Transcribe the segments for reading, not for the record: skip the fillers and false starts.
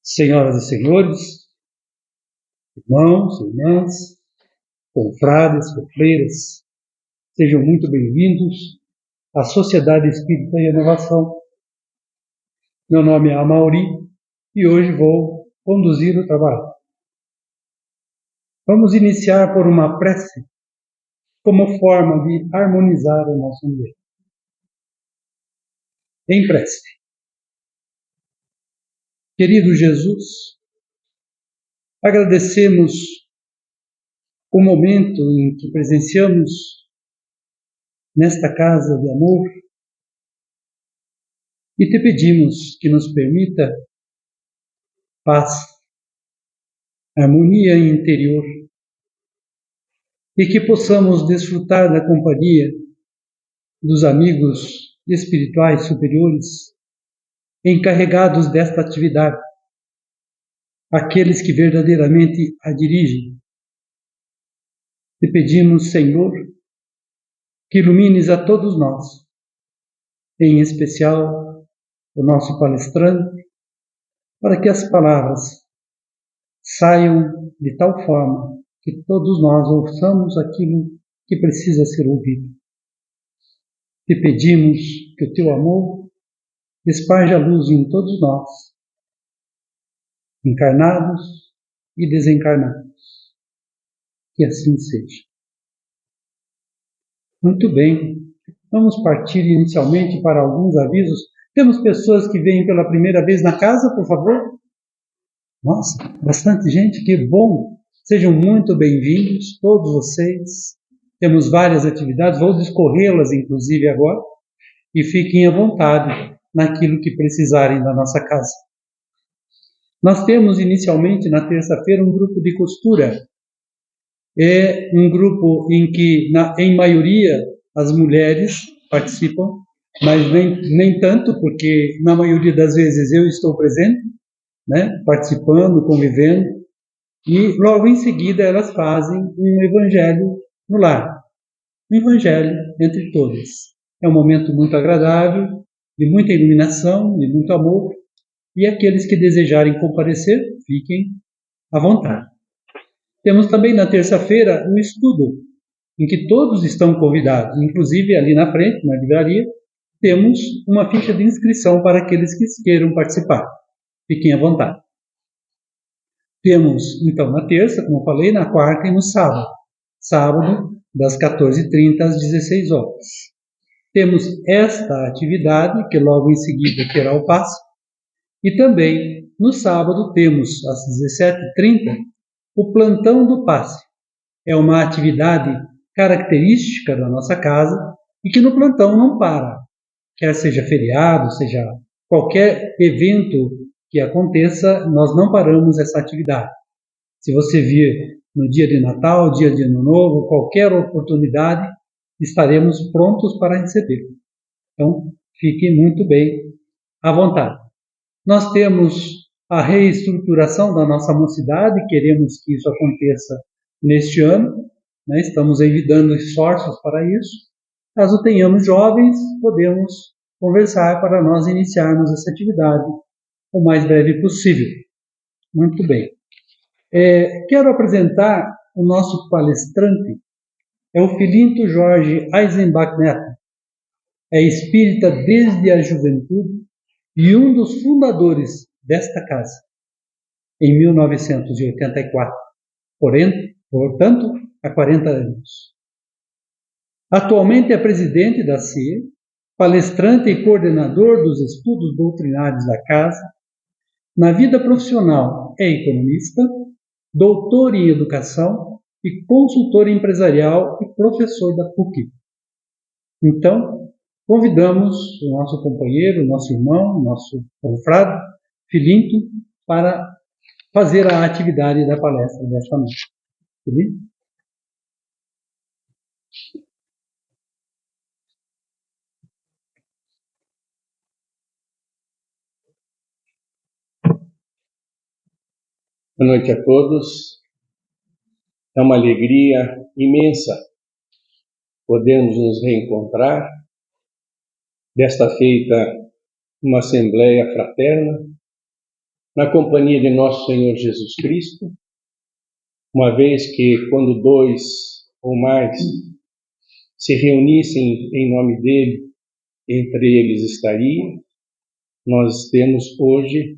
Senhoras e senhores, irmãos, irmãs, confrades, confreiras, sejam muito bem-vindos à Sociedade Espírita e Renovação. Meu nome é Amauri e hoje vou conduzir o trabalho. Vamos iniciar por uma prece como forma de harmonizar o nosso ambiente. Em prece. Querido Jesus, agradecemos o momento em que presenciamos nesta casa de amor e te pedimos que nos permita paz, harmonia interior e que possamos desfrutar da companhia dos amigos espirituais superiores encarregados desta atividade, aqueles que verdadeiramente a dirigem. Te pedimos, Senhor, que ilumines a todos nós, em especial o nosso palestrante, para que as palavras saiam de tal forma que todos nós ouçamos aquilo que precisa ser ouvido. Te pedimos que o teu amor desparja a luz em todos nós, encarnados e desencarnados. Que assim seja. Muito bem. Vamos partir inicialmente para alguns avisos. Temos pessoas que vêm pela primeira vez na casa, por favor? Nossa, bastante gente, que bom! Sejam muito bem-vindos, todos vocês. Temos várias atividades, vou discorrê-las inclusive agora, e fiquem à vontade naquilo que precisarem da nossa casa. Nós temos inicialmente na terça-feira um grupo de costura. É um grupo em que, em maioria, as mulheres participam, mas nem tanto, porque na maioria das vezes eu estou presente, participando, convivendo, e logo em seguida elas fazem um evangelho no lar, um evangelho entre todas. É um momento muito agradável, de muita iluminação, de muito amor, e aqueles que desejarem comparecer, fiquem à vontade. Temos também na terça-feira um estudo, em que todos estão convidados, inclusive ali na frente, na livraria, temos uma ficha de inscrição para aqueles que queiram participar. Fiquem à vontade. Temos, então, na terça, como eu falei, na quarta e no sábado. Sábado, das 14h30 às 16 horas. Temos esta atividade, que logo em seguida terá o passe. E também, no sábado, temos, às 17h30, o plantão do passe. É uma atividade característica da nossa casa e que no plantão não para. Quer seja feriado, seja qualquer evento que aconteça, nós não paramos essa atividade. Se você vir no dia de Natal, dia de Ano Novo, qualquer oportunidade, estaremos prontos para recebê-lo. Então, fiquem muito bem à vontade. Nós temos a reestruturação da nossa mocidade, queremos que isso aconteça neste ano, estamos envidando esforços para isso. Caso tenhamos jovens, podemos conversar para nós iniciarmos essa atividade o mais breve possível. Muito bem. Quero apresentar o nosso palestrante, é o Filinto Jorge Eisenbach Neto. É espírita desde a juventude e um dos fundadores desta casa, em 1984. Portanto, há 40 anos. Atualmente é presidente da CIE, palestrante e coordenador dos estudos doutrinários da casa. Na vida profissional é economista, doutor em educação e consultor empresarial e professor da PUC. Então, convidamos o nosso companheiro, o nosso irmão, o nosso confrade, Filinto, para fazer a atividade da palestra desta noite. Filinto? Boa noite a todos. É uma alegria imensa podermos nos reencontrar, desta feita uma assembleia fraterna, na companhia de nosso Senhor Jesus Cristo, uma vez que quando dois ou mais se reunissem em nome dele, entre eles estaria. Nós temos hoje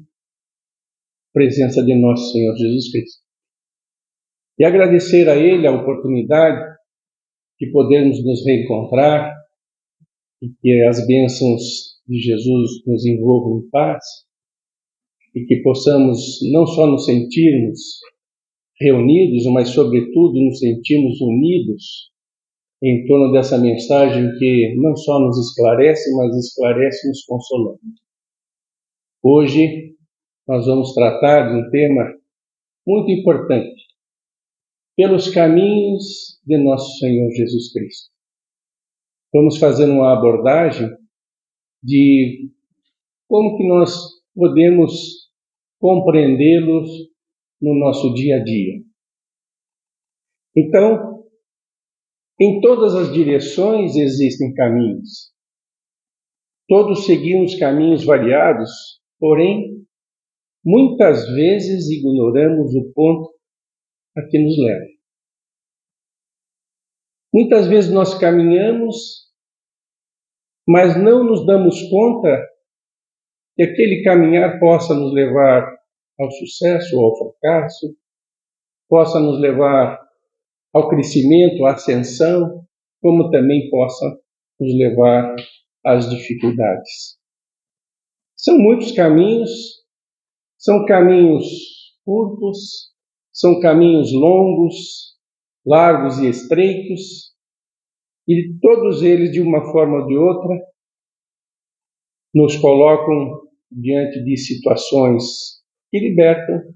a presença de nosso Senhor Jesus Cristo. E agradecer a ele a oportunidade de podermos nos reencontrar e que as bênçãos de Jesus nos envolvam em paz e que possamos não só nos sentirmos reunidos, mas sobretudo nos sentirmos unidos em torno dessa mensagem que não só nos esclarece, mas esclarece nos consolando. Hoje nós vamos tratar de um tema muito importante, pelos caminhos de nosso Senhor Jesus Cristo. Vamos fazer uma abordagem de como que nós podemos compreendê-los no nosso dia a dia. Então, em todas as direções existem caminhos. Todos seguimos caminhos variados, porém, muitas vezes ignoramos o ponto a que nos leva. Muitas vezes nós caminhamos, mas não nos damos conta que aquele caminhar possa nos levar ao sucesso ou ao fracasso, possa nos levar ao crescimento, à ascensão, como também possa nos levar às dificuldades. São muitos caminhos, são caminhos curtos, são caminhos longos, largos e estreitos, e todos eles, de uma forma ou de outra, nos colocam diante de situações que libertam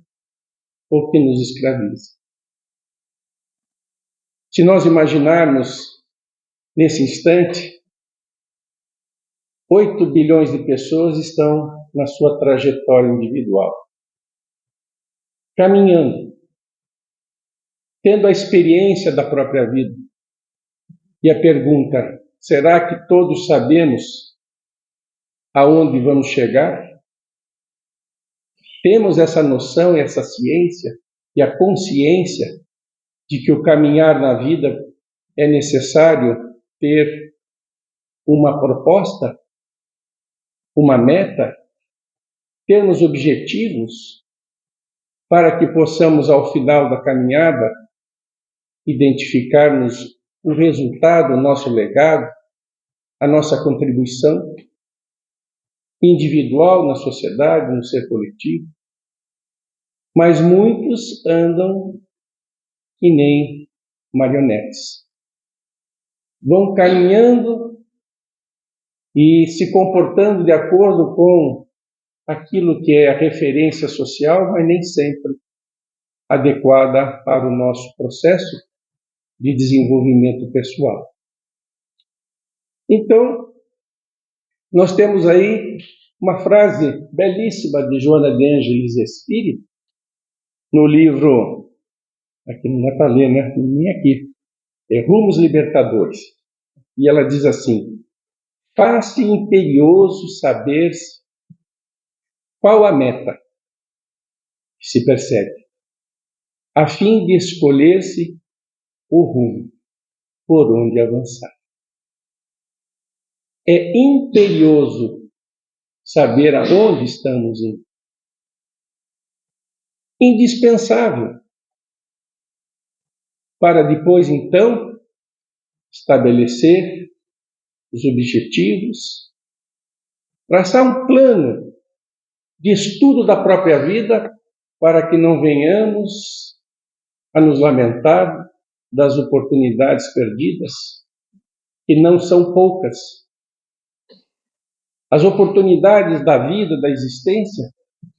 ou que nos escravizam. Se nós imaginarmos, nesse instante, 8 bilhões de pessoas estão na sua trajetória individual, caminhando, tendo a experiência da própria vida. E a pergunta, será que todos sabemos aonde vamos chegar? Temos essa noção, essa ciência e a consciência de que o caminhar na vida é necessário ter uma proposta, uma meta, termos objetivos para que possamos, ao final da caminhada, identificarmos o resultado, o nosso legado, a nossa contribuição individual na sociedade, no ser coletivo. Mas muitos andam que nem marionetes. Vão caminhando e se comportando de acordo com aquilo que é a referência social, mas nem sempre adequada para o nosso processo de desenvolvimento pessoal. Então, nós temos aí uma frase belíssima de Joana de Ângeles Espírito, no livro, aqui não é para ler, né? Nem aqui, é Rumos Libertadores. E ela diz assim: faz-se imperioso saber-se qual a meta que se persegue, a fim de escolher-se o rumo por onde avançar. É imperioso saber aonde estamos indo. Indispensável para depois, então, estabelecer os objetivos, traçar um plano de estudo da própria vida para que não venhamos a nos lamentar das oportunidades perdidas, que não são poucas. As oportunidades da vida, da existência,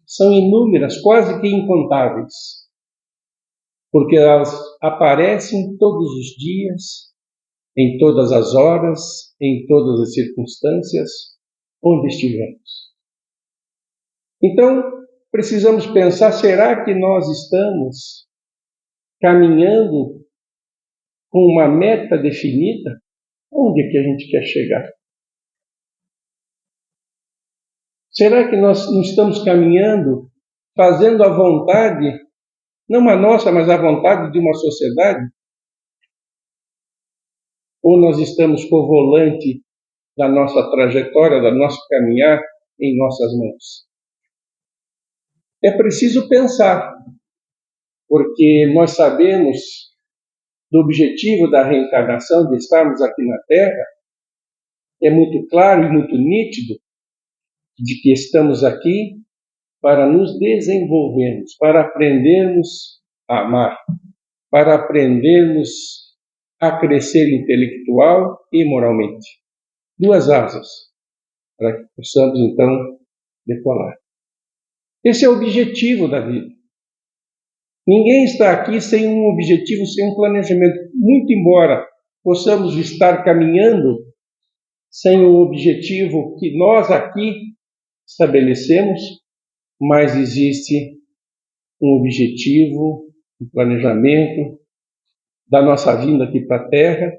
são inúmeras, quase que incontáveis, porque elas aparecem todos os dias, em todas as horas, em todas as circunstâncias, onde estivermos. Então, precisamos pensar, será que nós estamos caminhando com uma meta definida? Onde é que a gente quer chegar? Será que nós não estamos caminhando fazendo a vontade, não a nossa, mas a vontade de uma sociedade? Ou nós estamos com o volante da nossa trajetória, da nosso caminhar em nossas mãos? É preciso pensar, porque nós sabemos do objetivo da reencarnação, de estarmos aqui na Terra, é muito claro e muito nítido de que estamos aqui para nos desenvolvermos, para aprendermos a amar, para aprendermos a crescer intelectual e moralmente. Duas asas, para que possamos, então, decolar. Esse é o objetivo da vida. Ninguém está aqui sem um objetivo, sem um planejamento. Muito embora possamos estar caminhando sem um objetivo que nós aqui estabelecemos, mas existe um objetivo, um planejamento da nossa vinda aqui para a Terra,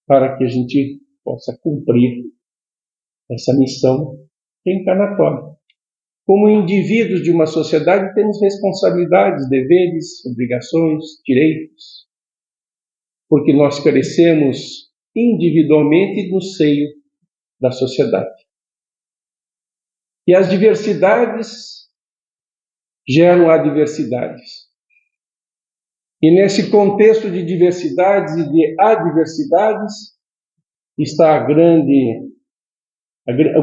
para que a gente possa cumprir essa missão reencarnatória. Como indivíduos de uma sociedade, temos responsabilidades, deveres, obrigações, direitos, porque nós crescemos individualmente no seio da sociedade. E as diversidades geram adversidades. E nesse contexto de diversidades e de adversidades está o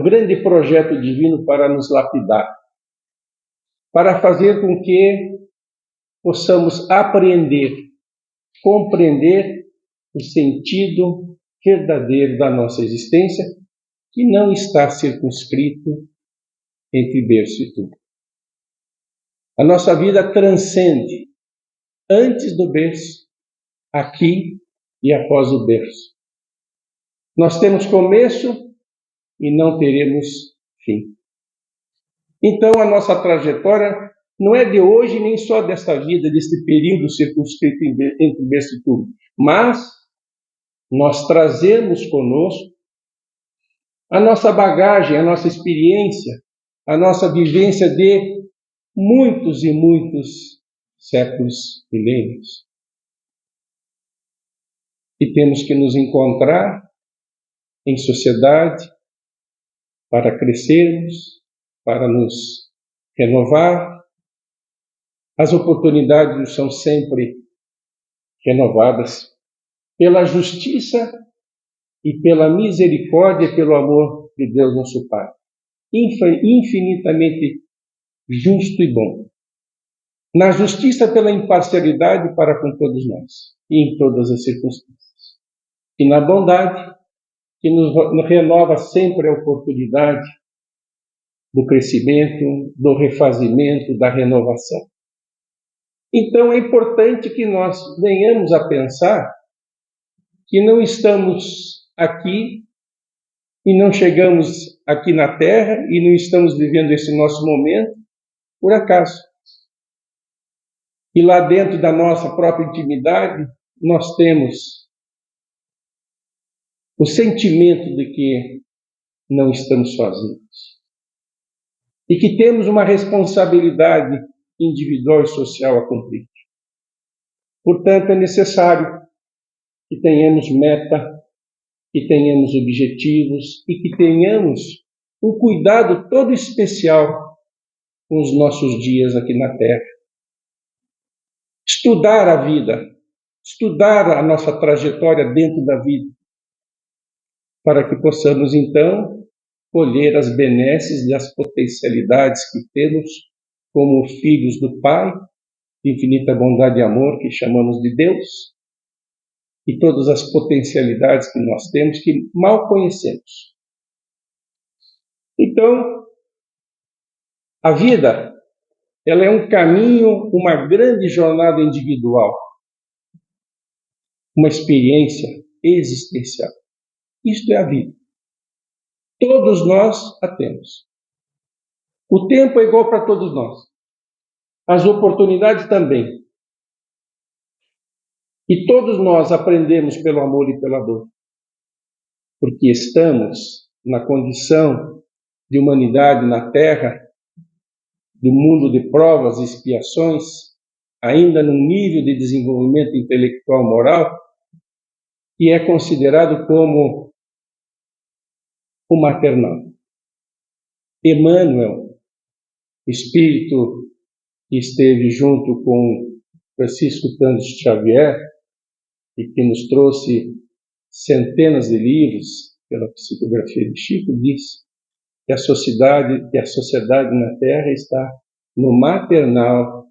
grande projeto divino para nos lapidar, para fazer com que possamos aprender, compreender o sentido verdadeiro da nossa existência, que não está circunscrito entre berço e túmulo. A nossa vida transcende antes do berço, aqui e após o berço. Nós temos começo e não teremos fim. Então, a nossa trajetória não é de hoje nem só desta vida, deste período circunscrito entre berço e túmulo, mas nós trazemos conosco a nossa bagagem, a nossa experiência, a nossa vivência de muitos e muitos séculos, milênios. E temos que nos encontrar em sociedade para crescermos, para nos renovar. As oportunidades são sempre renovadas pela justiça e pela misericórdia e pelo amor de Deus nosso Pai, infinitamente justo e bom. Na justiça pela imparcialidade para com todos nós, e em todas as circunstâncias. E na bondade, que nos renova sempre a oportunidade do crescimento, do refazimento, da renovação. Então é importante que nós venhamos a pensar que não estamos aqui e não chegamos aqui na Terra e não estamos vivendo esse nosso momento por acaso. E lá dentro da nossa própria intimidade, nós temos o sentimento de que não estamos sozinhos. E que temos uma responsabilidade individual e social a cumprir. Portanto, é necessário que tenhamos meta, que tenhamos objetivos e que tenhamos um cuidado todo especial com os nossos dias aqui na Terra. Estudar a vida, estudar a nossa trajetória dentro da vida, para que possamos, então, colher as benesses e as potencialidades que temos como filhos do Pai, de infinita bondade e amor, que chamamos de Deus, e todas as potencialidades que nós temos, que mal conhecemos. Então, a vida, ela é um caminho, uma grande jornada individual, uma experiência existencial. Isto é a vida. Todos nós a temos. O tempo é igual para todos nós. As oportunidades também. E todos nós aprendemos pelo amor e pela dor. Porque estamos na condição de humanidade na Terra do mundo de provas e expiações, ainda num nível de desenvolvimento intelectual moral, que é considerado como o maternal. Emmanuel, espírito que esteve junto com Francisco Cândido Xavier e que nos trouxe centenas de livros pela psicografia de Chico, diz que a sociedade na Terra está no maternal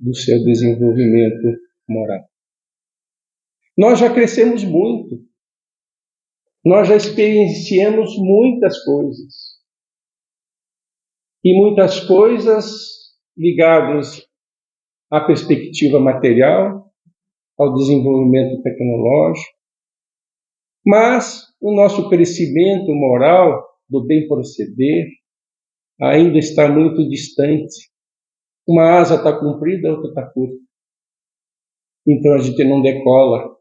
do seu desenvolvimento moral. Nós já crescemos muito, nós já experienciamos muitas coisas, e muitas coisas ligadas à perspectiva material, ao desenvolvimento tecnológico, mas o nosso crescimento moral, do bem proceder, ainda está muito distante. Uma asa está comprida, a outra está curta. Então a gente não decola.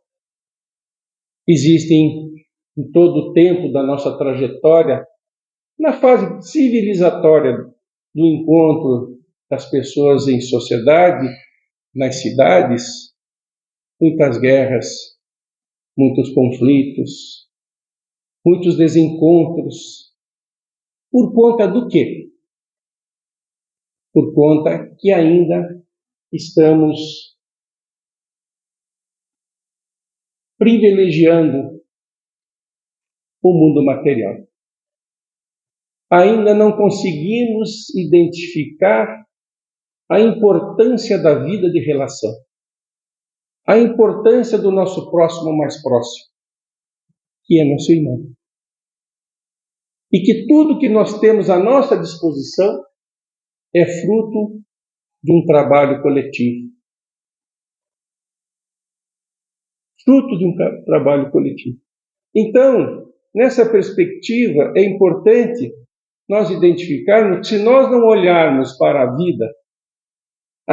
Existem, em todo o tempo da nossa trajetória, na fase civilizatória do encontro das pessoas em sociedade, nas cidades, muitas guerras, muitos conflitos, muitos desencontros. Por conta do quê? Por conta que ainda estamos privilegiando o mundo material. Ainda não conseguimos identificar a importância da vida de relação, a importância do nosso próximo mais próximo, que é nosso irmão. E que tudo que nós temos à nossa disposição é fruto de um trabalho coletivo. Fruto de um trabalho coletivo. Então, nessa perspectiva, é importante nós identificarmos que se nós não olharmos para a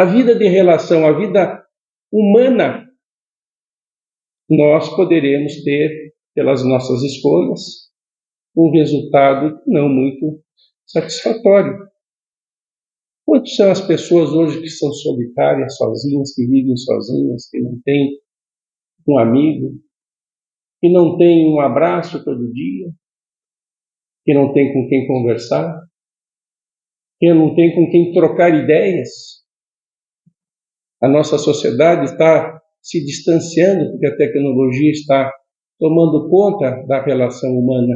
vida de relação, a vida humana, nós poderemos ter, pelas nossas escolhas, um resultado não muito satisfatório. Quantas são as pessoas hoje que são solitárias, sozinhas, que vivem sozinhas, que não têm um amigo, que não têm um abraço todo dia, que não têm com quem conversar, que não têm com quem trocar ideias? A nossa sociedade está se distanciando porque a tecnologia está tomando conta da relação humana.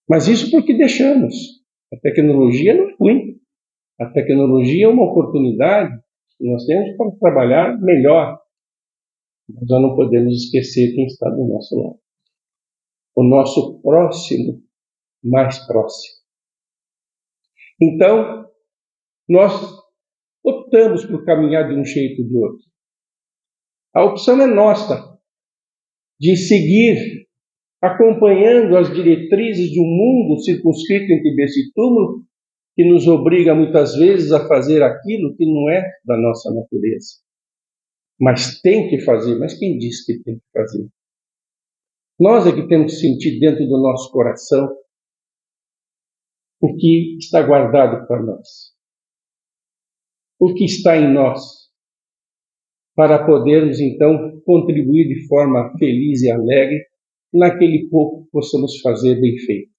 Mas isso porque deixamos. A tecnologia não é ruim. A tecnologia é uma oportunidade que nós temos para trabalhar melhor. Mas nós não podemos esquecer quem está do nosso lado. O nosso próximo, mais próximo. Então, nós optamos por caminhar de um jeito ou de outro. A opção é nossa, de seguir acompanhando as diretrizes de um mundo circunscrito entre desse túmulo, que nos obriga muitas vezes a fazer aquilo que não é da nossa natureza. Mas tem que fazer. Mas quem disse que tem que fazer? Nós é que temos que sentir dentro do nosso coração o que está guardado para nós. O que está em nós. Para podermos, então, contribuir de forma feliz e alegre naquele pouco que possamos fazer bem feito.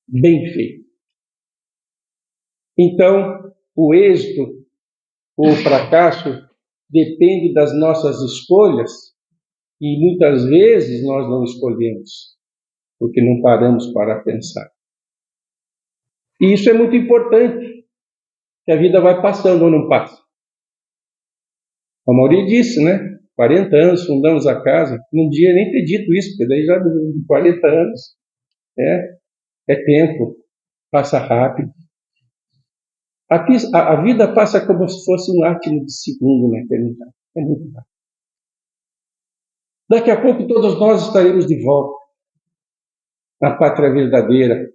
Bem feito. Então, o êxito ou o fracasso depende das nossas escolhas e muitas vezes nós não escolhemos, porque não paramos para pensar. E isso é muito importante, que a vida vai passando ou não passa. A Mauri disse, né? 40 anos, fundamos a casa. Não devia nem ter dito isso, porque daí já de 40 anos. É tempo, passa rápido. A vida passa como se fosse um átimo de segundo na eternidade. É muito rápido. Daqui a pouco todos nós estaremos de volta na pátria verdadeira,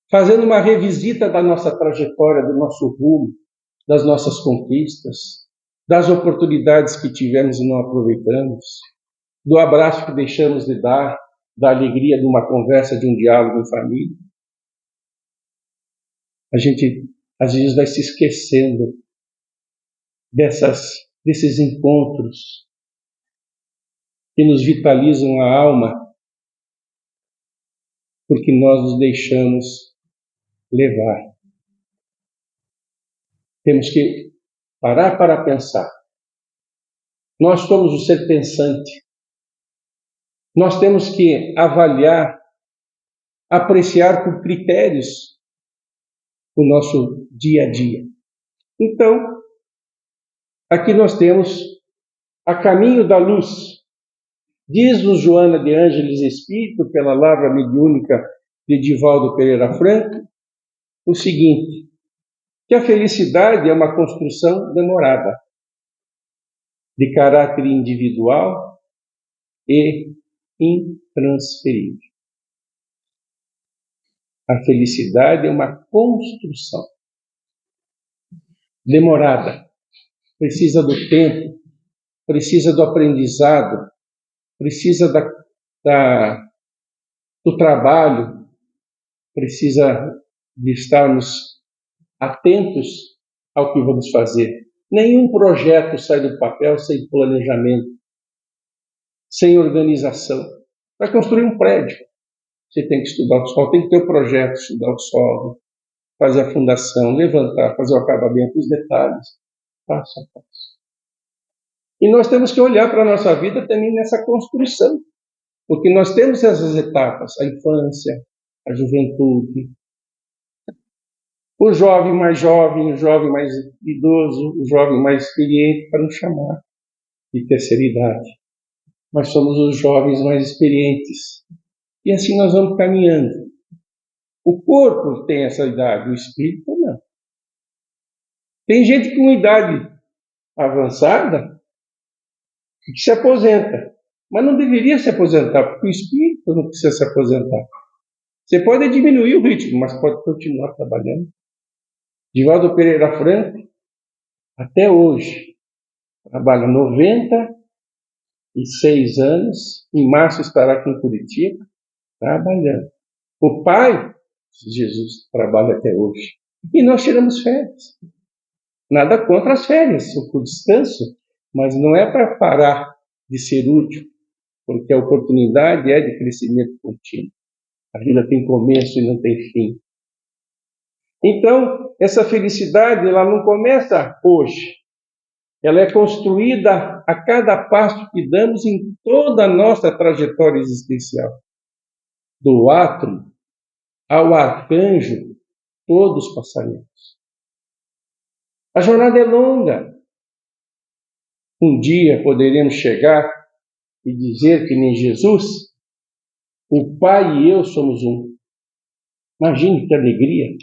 fazendo uma revisita da nossa trajetória, do nosso rumo, das nossas conquistas, das oportunidades que tivemos e não aproveitamos, do abraço que deixamos de dar, da alegria de uma conversa, de um diálogo em família. A gente, às vezes, vai se esquecendo desses encontros que nos vitalizam a alma, porque nós nos deixamos levar. Temos que parar para pensar. Nós somos o ser pensante. Nós temos que avaliar, apreciar por critérios o nosso dia a dia. Então, aqui nós temos a caminho da luz. Diz-nos Joana de Ângeles Espírito, pela lavra mediúnica de Divaldo Pereira Franco, o seguinte, que a felicidade é uma construção demorada, de caráter individual e intransferível. A felicidade é uma construção demorada, precisa do tempo, precisa do aprendizado, precisa do trabalho, precisa de estarmos atentos ao que vamos fazer. Nenhum projeto sai do papel sem planejamento, sem organização. Para construir um prédio, você tem que estudar o solo, tem que ter o projeto, estudar o solo, fazer a fundação, levantar, fazer o acabamento, os detalhes, passo a passo. E nós temos que olhar para a nossa vida também nessa construção, porque nós temos essas etapas, a infância, a juventude, o jovem, o jovem mais idoso, o jovem mais experiente, para nos chamar de terceira idade. Nós somos os jovens mais experientes. E assim nós vamos caminhando. O corpo tem essa idade, o espírito não. Tem gente com idade avançada que se aposenta, mas não deveria se aposentar, porque o espírito não precisa se aposentar. Você pode diminuir o ritmo, mas pode continuar trabalhando. Divaldo Pereira Franco, até hoje, trabalha 96 anos, em março estará aqui em Curitiba, trabalhando. O pai, Jesus, trabalha até hoje. E nós tiramos férias. Nada contra as férias, o descanso, mas não é para parar de ser útil, porque a oportunidade é de crescimento contínuo. A vida tem começo e não tem fim. Então, essa felicidade, ela não começa hoje. Ela é construída a cada passo que damos em toda a nossa trajetória existencial. Do átomo ao arcanjo, todos passaremos. A jornada é longa. Um dia poderemos chegar e dizer que nem Jesus, o Pai e eu somos um. Imagine que alegria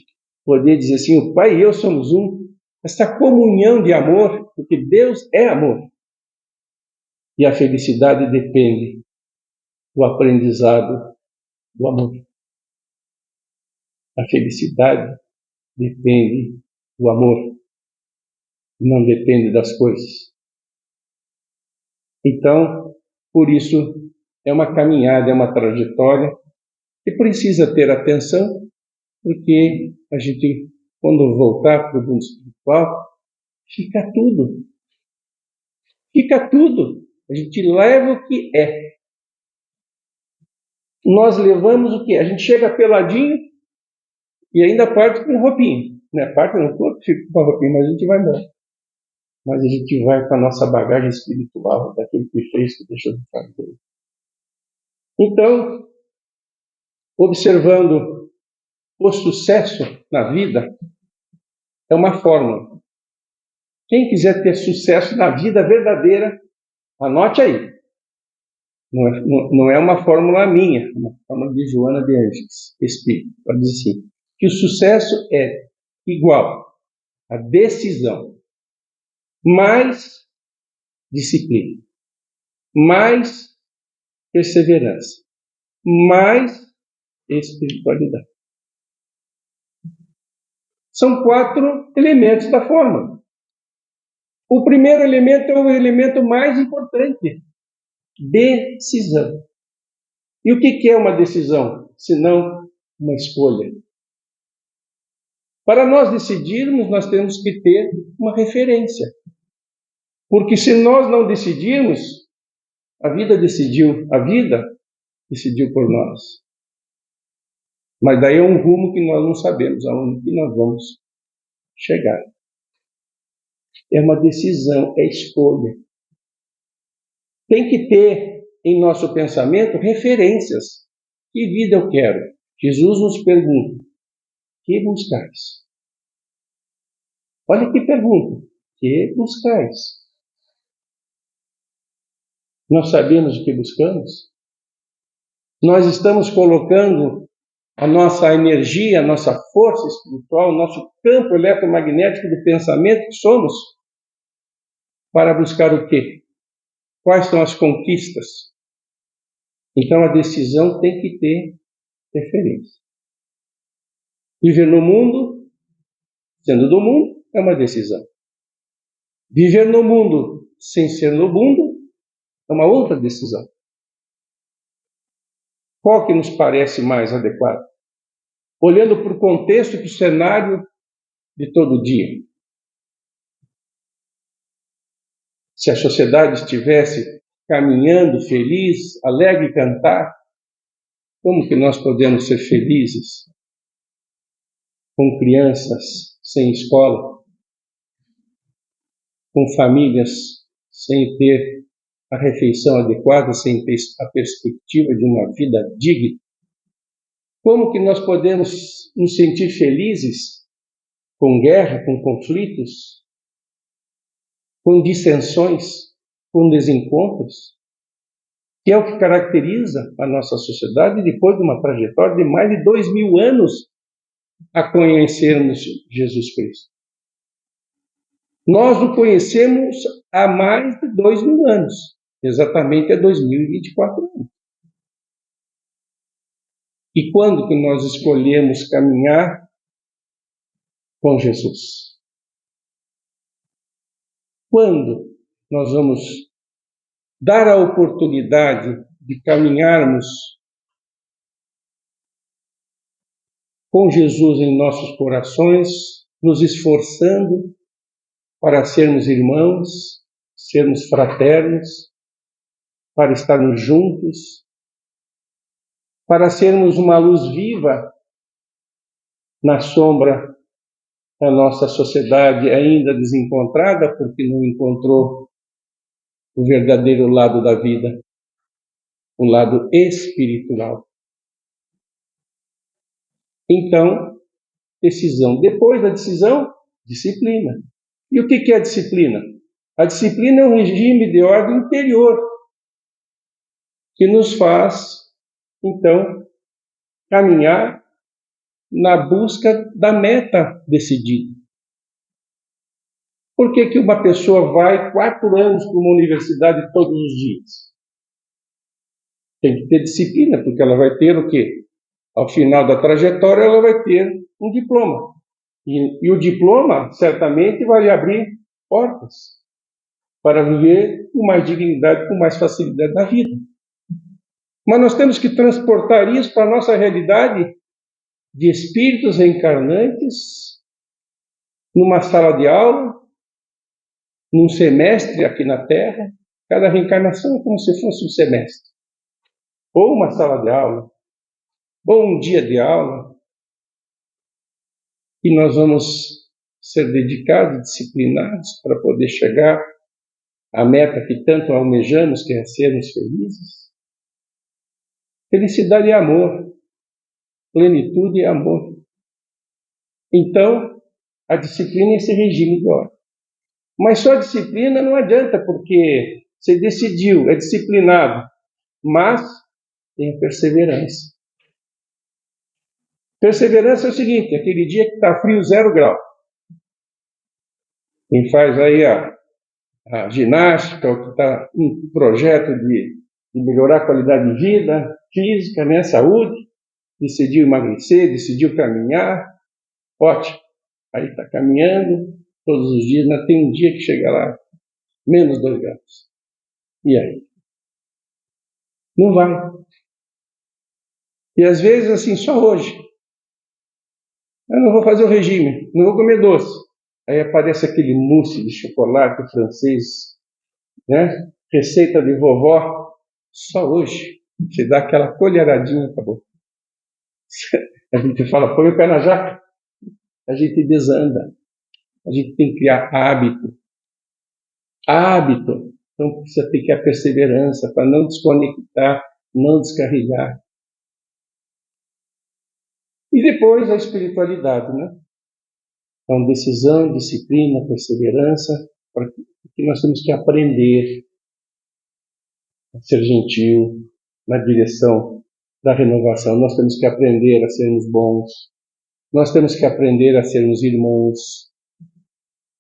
poder dizer assim, o Pai e eu somos um. Esta comunhão de amor, porque Deus é amor. E a felicidade depende do aprendizado do amor. A felicidade depende do amor. Não depende das coisas. Então, por isso, é uma caminhada, é uma trajetória que precisa ter atenção, porque a gente, quando voltar para o mundo espiritual, fica tudo. Fica tudo. A gente leva o que é. Nós levamos o que é. A gente chega peladinho e ainda parte com roupinha. Né? Parte no corpo, fica com a roupinha, mas a gente vai embora. Mas a gente vai com a nossa bagagem espiritual, daquele que fez, que deixou de fazer. Então, observando o sucesso na vida, é uma fórmula. Quem quiser ter sucesso na vida verdadeira, anote aí. Não é uma fórmula minha, é uma fórmula de Joana de Ângeles Espírito. Ela diz assim, que o sucesso é igual a decisão, mais disciplina, mais perseverança, mais espiritualidade. São 4 elementos da fórmula. O primeiro elemento é o elemento mais importante. Decisão. E o que é uma decisão? Senão uma escolha. Para nós decidirmos, nós temos que ter uma referência. Porque se nós não decidirmos, a vida decidiu por nós. Mas daí é um rumo que nós não sabemos aonde que nós vamos chegar. É uma decisão, é escolha. Tem que ter em nosso pensamento referências. Que vida eu quero? Jesus nos pergunta: que buscais? Olha que pergunta: que buscais? Nós sabemos o que buscamos? Nós estamos colocando a nossa energia, a nossa força espiritual, o nosso campo eletromagnético do pensamento que somos, para buscar o quê? Quais são as conquistas? Então a decisão tem que ter referência. Viver no mundo, sendo do mundo, é uma decisão. Viver no mundo sem ser no mundo é uma outra decisão. Qual que nos parece mais adequado? Olhando para o contexto, para o cenário de todo dia. Se a sociedade estivesse caminhando feliz, alegre, cantar, como que nós podemos ser felizes com crianças sem escola, com famílias sem ter a refeição adequada, sem ter a perspectiva de uma vida digna? Como que nós podemos nos sentir felizes com guerra, com conflitos, com dissensões, com desencontros, que é o que caracteriza a nossa sociedade depois de uma trajetória de mais de 2000 anos a conhecermos Jesus Cristo? Nós o conhecemos há mais de 2000 anos, exatamente há 2024 anos. E quando que nós escolhemos caminhar com Jesus? Quando nós vamos dar a oportunidade de caminharmos com Jesus em nossos corações, nos esforçando para sermos irmãos, sermos fraternos, para estarmos juntos, para sermos uma luz viva na sombra da nossa sociedade ainda desencontrada, porque não encontrou o verdadeiro lado da vida, o lado espiritual. Então, decisão. Depois da decisão, disciplina. E o que é a disciplina? A disciplina é um regime de ordem interior que nos faz, então, caminhar na busca da meta decidida. Por que uma pessoa vai 4 anos para uma universidade todos os dias? Tem que ter disciplina, porque ela vai ter o quê? Ao final da trajetória, ela vai ter um diploma. E o diploma, certamente, vai lhe abrir portas para viver com mais dignidade, com mais facilidade na vida. Mas nós temos que transportar isso para a nossa realidade de espíritos reencarnantes, numa sala de aula, num semestre aqui na Terra. Cada reencarnação é como se fosse um semestre, ou uma sala de aula, ou um dia de aula. E nós vamos ser dedicados, disciplinados para poder chegar à meta que tanto almejamos, que é sermos felizes. Felicidade é amor, plenitude é amor. Então, a disciplina é esse regime de ordem. Mas só a disciplina não adianta, porque você decidiu, é disciplinado, mas tem a perseverança. Perseverança é o seguinte: aquele dia que está frio, 0 grau. Quem faz aí a ginástica, ou que está em projeto de melhorar a qualidade de vida física, né, saúde, decidiu emagrecer, decidiu caminhar, ótimo. Aí está caminhando todos os dias, mas tem um dia que chega lá, menos 2 graus. E aí? Não vai. E às vezes, assim, só hoje. Eu não vou fazer o regime, não vou comer doce. Aí aparece aquele mousse de chocolate francês, né? Receita de vovó, só hoje. Você dá aquela colheradinha, acabou. A gente fala, põe o pé na jaca. A gente desanda. A gente tem que criar hábito. Hábito. Então precisa ter que a perseverança para não desconectar, não descarregar. E depois a espiritualidade, né? Então, decisão, disciplina, perseverança, porque nós temos que aprender a ser gentil na direção da renovação. Nós temos que aprender a sermos bons. Nós temos que aprender a sermos irmãos.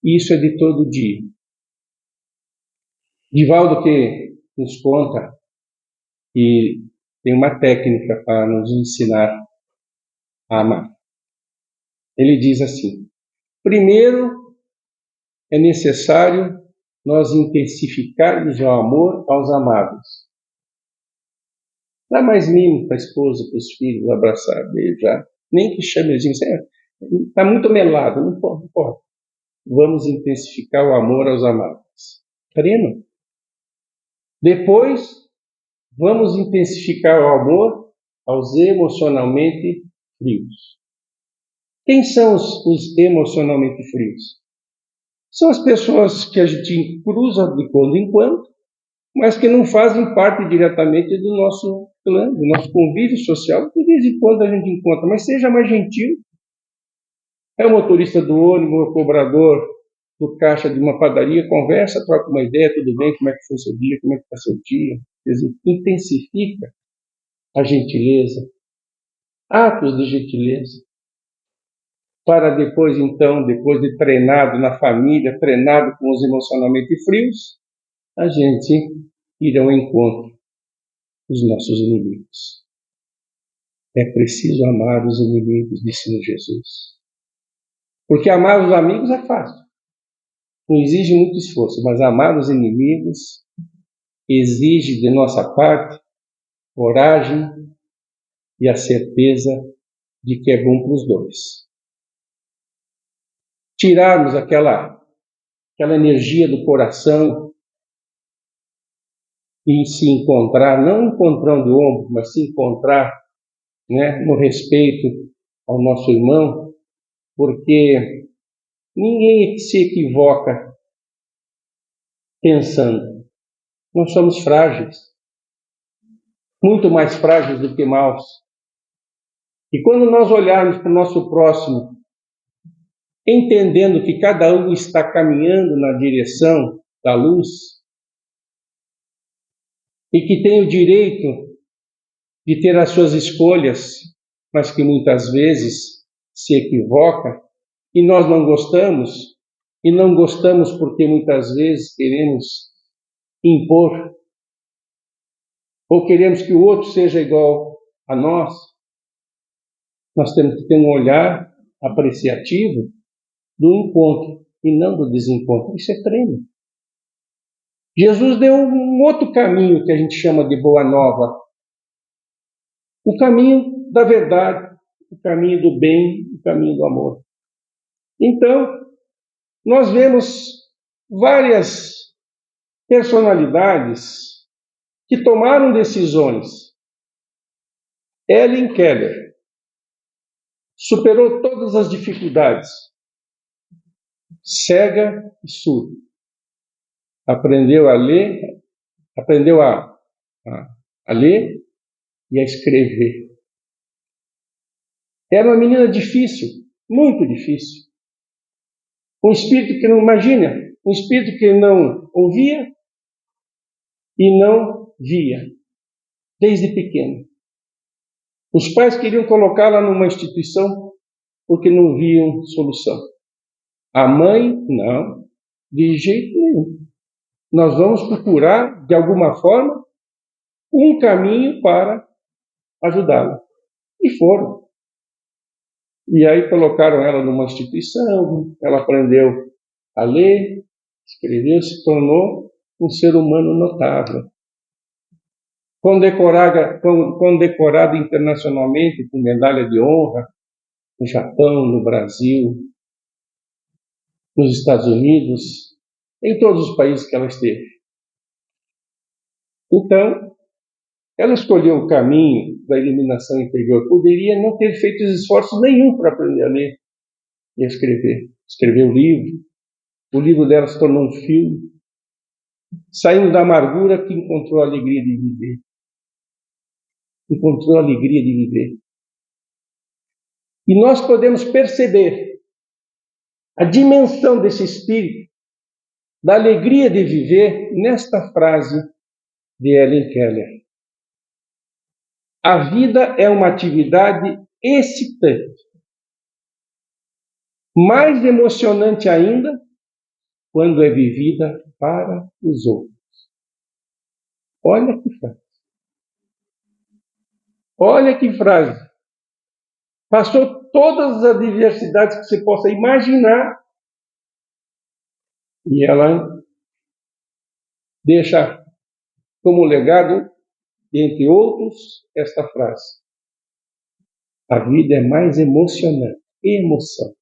Isso é de todo dia. Divaldo que nos conta que tem uma técnica para nos ensinar a amar. Ele diz assim: primeiro é necessário nós intensificarmos o amor aos amados. Dá mais mimo para a esposa, para os filhos, abraçar, beijar. Nem que chame eles, está muito melado, não pode. Vamos intensificar o amor aos amados. Treino. Depois, vamos intensificar o amor aos emocionalmente frios. Quem são os emocionalmente frios? São as pessoas que a gente cruza de quando em quando, mas que não fazem parte diretamente do nosso clã, do nosso convívio social. De vez em quando a gente encontra, mas seja mais gentil. É o motorista do ônibus, o cobrador do caixa de uma padaria, conversa, troca uma ideia, tudo bem, como é que foi seu dia, como é que está seu dia. Quer dizer, intensifica a gentileza, atos de gentileza, para depois, então, depois de treinado na família, treinado com os emocionalmente frios, a gente ir ao encontro dos nossos inimigos. É preciso amar os inimigos, disse Jesus. Porque amar os amigos é fácil. Não exige muito esforço, mas amar os inimigos exige de nossa parte coragem e a certeza de que é bom para os dois. Tirarmos aquela energia do coração e se encontrar, não encontrando ombro, mas se encontrar, né, no respeito ao nosso irmão, porque ninguém se equivoca pensando. Nós somos frágeis, muito mais frágeis do que maus. E quando nós olharmos para o nosso próximo, entendendo que cada um está caminhando na direção da luz e que tem o direito de ter as suas escolhas, mas que muitas vezes se equivoca, e nós não gostamos, e não gostamos porque muitas vezes queremos impor, ou queremos que o outro seja igual a nós. Nós temos que ter um olhar apreciativo do encontro e não do desencontro. Isso é treino. Jesus deu um outro caminho que a gente chama de boa nova. O caminho da verdade, o caminho do bem, o caminho do amor. Então, nós vemos várias personalidades que tomaram decisões. Helen Keller superou todas as dificuldades, cega e surda. Aprendeu a ler, aprendeu a ler e a escrever. Era uma menina difícil, muito difícil. Um espírito que não, imagina, um espírito que não ouvia e não via, desde pequeno. Os pais queriam colocá-la numa instituição porque não viam solução. A mãe, não, de jeito nenhum. Nós vamos procurar, de alguma forma, um caminho para ajudá-la. E foram. E aí colocaram ela numa instituição, ela aprendeu a ler, escreveu, se tornou um ser humano notável. Condecorada internacionalmente com medalha de honra, no Japão, no Brasil, nos Estados Unidos, em todos os países que ela esteve. Então, ela escolheu o caminho da iluminação interior. Poderia não ter feito esforço nenhum para aprender a ler e a escrever. Escreveu o livro dela se tornou um filme, saindo da amargura que encontrou a alegria de viver. Encontrou a alegria de viver. E nós podemos perceber a dimensão desse espírito, da alegria de viver, nesta frase de Helen Keller. A vida é uma atividade excitante, mais emocionante ainda quando é vivida para os outros. Olha que frase. Olha que frase. Passou todas as adversidades que você possa imaginar e ela deixa como legado, entre outros, esta frase. A vida é mais emocionante, emoção,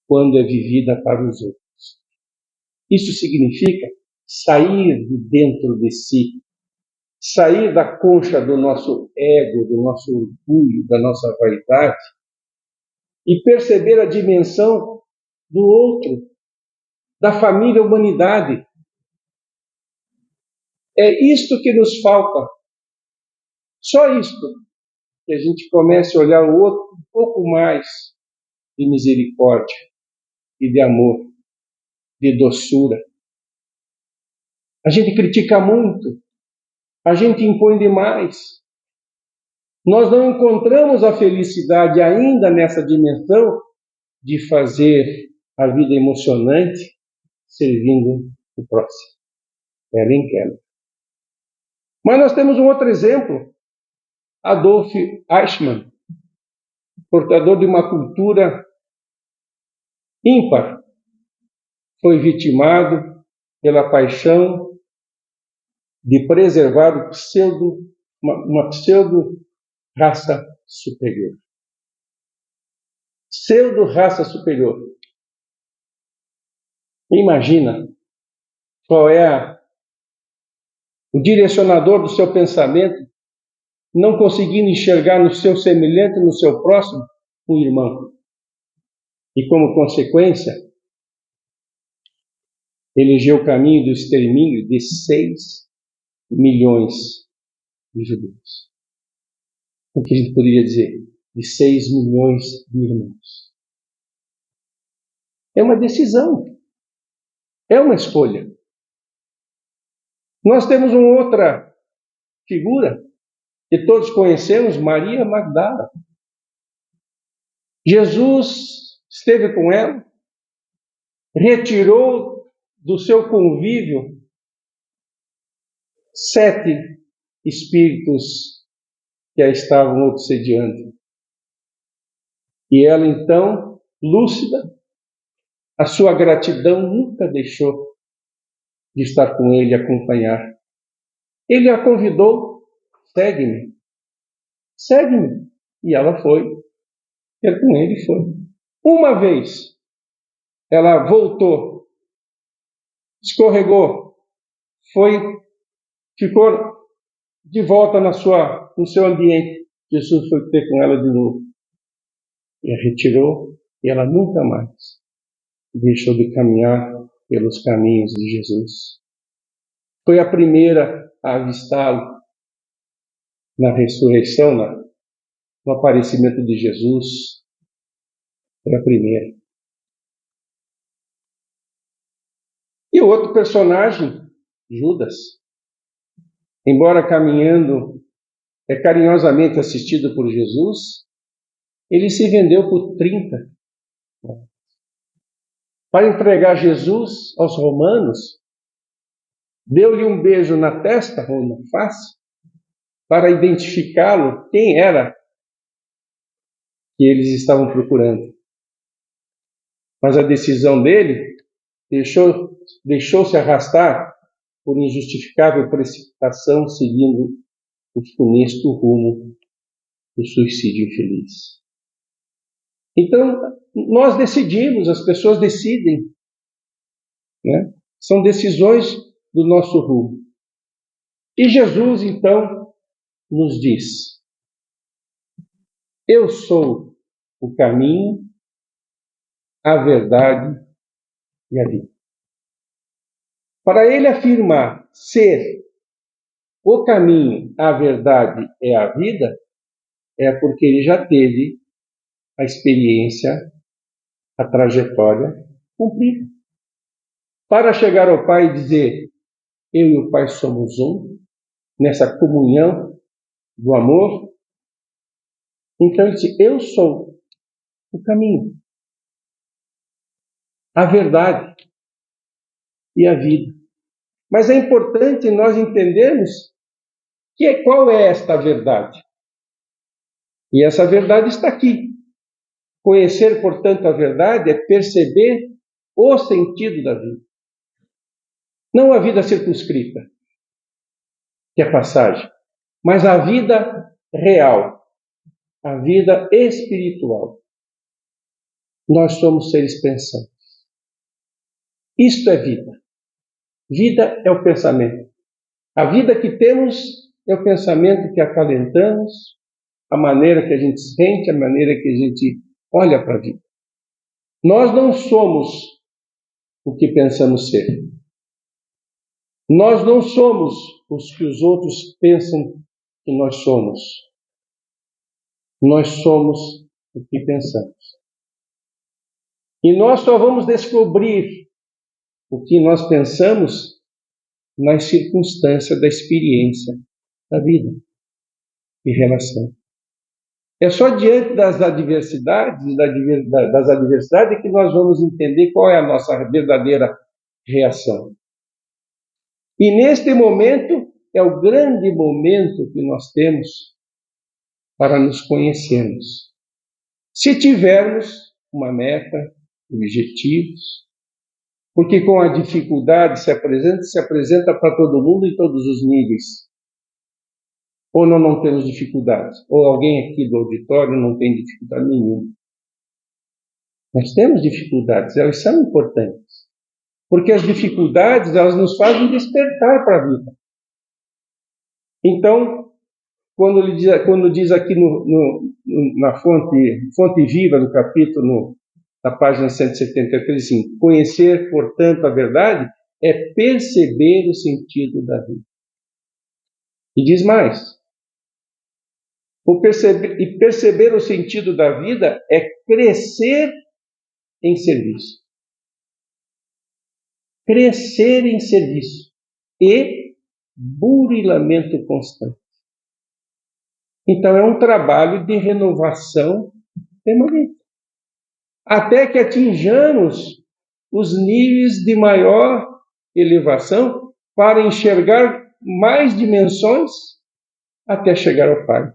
quando é vivida para os outros. Isso significa sair de dentro de si, sair da concha do nosso ego, do nosso orgulho, da nossa vaidade e perceber a dimensão do outro, da família humanidade. É isto que nos falta. Só isto. Que a gente comece a olhar o outro um pouco mais de misericórdia e de amor, de doçura. A gente critica muito, a gente impõe demais. Nós não encontramos a felicidade ainda nessa dimensão de fazer a vida emocionante servindo o próximo. Helen Keller. Mas nós temos um outro exemplo. Adolf Eichmann, portador de uma cultura ímpar, foi vitimado pela paixão de preservar uma pseudo-raça superior. Pseudo-raça superior. Imagina qual é o direcionador do seu pensamento, não conseguindo enxergar no seu semelhante, no seu próximo, um irmão. E como consequência, elegeu o caminho do extermínio de 6 milhões de judeus. O que a gente poderia dizer? De 6 milhões de irmãos. É uma decisão. É uma escolha. Nós temos uma outra figura que todos conhecemos, Maria Magdala. Jesus esteve com ela, retirou do seu convívio 7 espíritos que a estavam obsediando. E ela então, lúcida, a sua gratidão nunca deixou de estar com ele e acompanhar. Ele a convidou, segue-me, segue-me. E ela foi, ter com ele foi. Uma vez, ela voltou, escorregou, ficou de volta no seu ambiente. Jesus foi ter com ela de novo. E a retirou, e ela nunca mais deixou de caminhar pelos caminhos de Jesus. Foi a primeira a avistá-lo na ressurreição, no aparecimento de Jesus. Foi a primeira. E o outro personagem, Judas, embora caminhando carinhosamente assistido por Jesus, ele se vendeu por 30 para entregar Jesus aos romanos, deu-lhe um beijo na testa ou na face para identificá-lo, quem era que eles estavam procurando. Mas a decisão dele deixou-se arrastar por injustificável precipitação, seguindo o funesto rumo do suicídio infeliz. Então, nós decidimos, as pessoas decidem, né? São decisões do nosso rumo. E Jesus, então, nos diz: eu sou o caminho, a verdade e a vida. Para ele afirmar ser o caminho, a verdade e a vida, é porque ele já teve a experiência, a trajetória cumprida. Para chegar ao Pai e dizer: eu e o Pai somos um, nessa comunhão do amor, então ele disse: eu sou o caminho, a verdade e a vida. Mas é importante nós entendermos qual é esta verdade. E essa verdade está aqui. Conhecer, portanto, a verdade é perceber o sentido da vida. Não a vida circunscrita, que é passagem, mas a vida real, a vida espiritual. Nós somos seres pensantes. Isto é vida. Vida é o pensamento. A vida que temos é o pensamento que acalentamos, a maneira que a gente sente, a maneira que a gente olha para a vida. Nós não somos o que pensamos ser. Nós não somos os que os outros pensam que nós somos. Nós somos o que pensamos. E nós só vamos descobrir o que nós pensamos nas circunstâncias da experiência da vida e relação. É só diante das adversidades, que nós vamos entender qual é a nossa verdadeira reação. E neste momento é o grande momento que nós temos para nos conhecermos. Se tivermos uma meta, objetivos, porque com a dificuldade se apresenta para todo mundo em todos os níveis. Ou não temos dificuldades? Ou alguém aqui do auditório não tem dificuldade nenhuma? Nós temos dificuldades, elas são importantes. Porque as dificuldades, elas nos fazem despertar para a vida. Então, quando diz aqui na fonte viva, no capítulo, na página 173, assim, conhecer, portanto, a verdade é perceber o sentido da vida. E diz mais, perceber o sentido da vida é crescer em serviço. Crescer em serviço e burilamento constante. Então é um trabalho de renovação permanente. Até que atinjamos os níveis de maior elevação para enxergar mais dimensões até chegar ao Pai.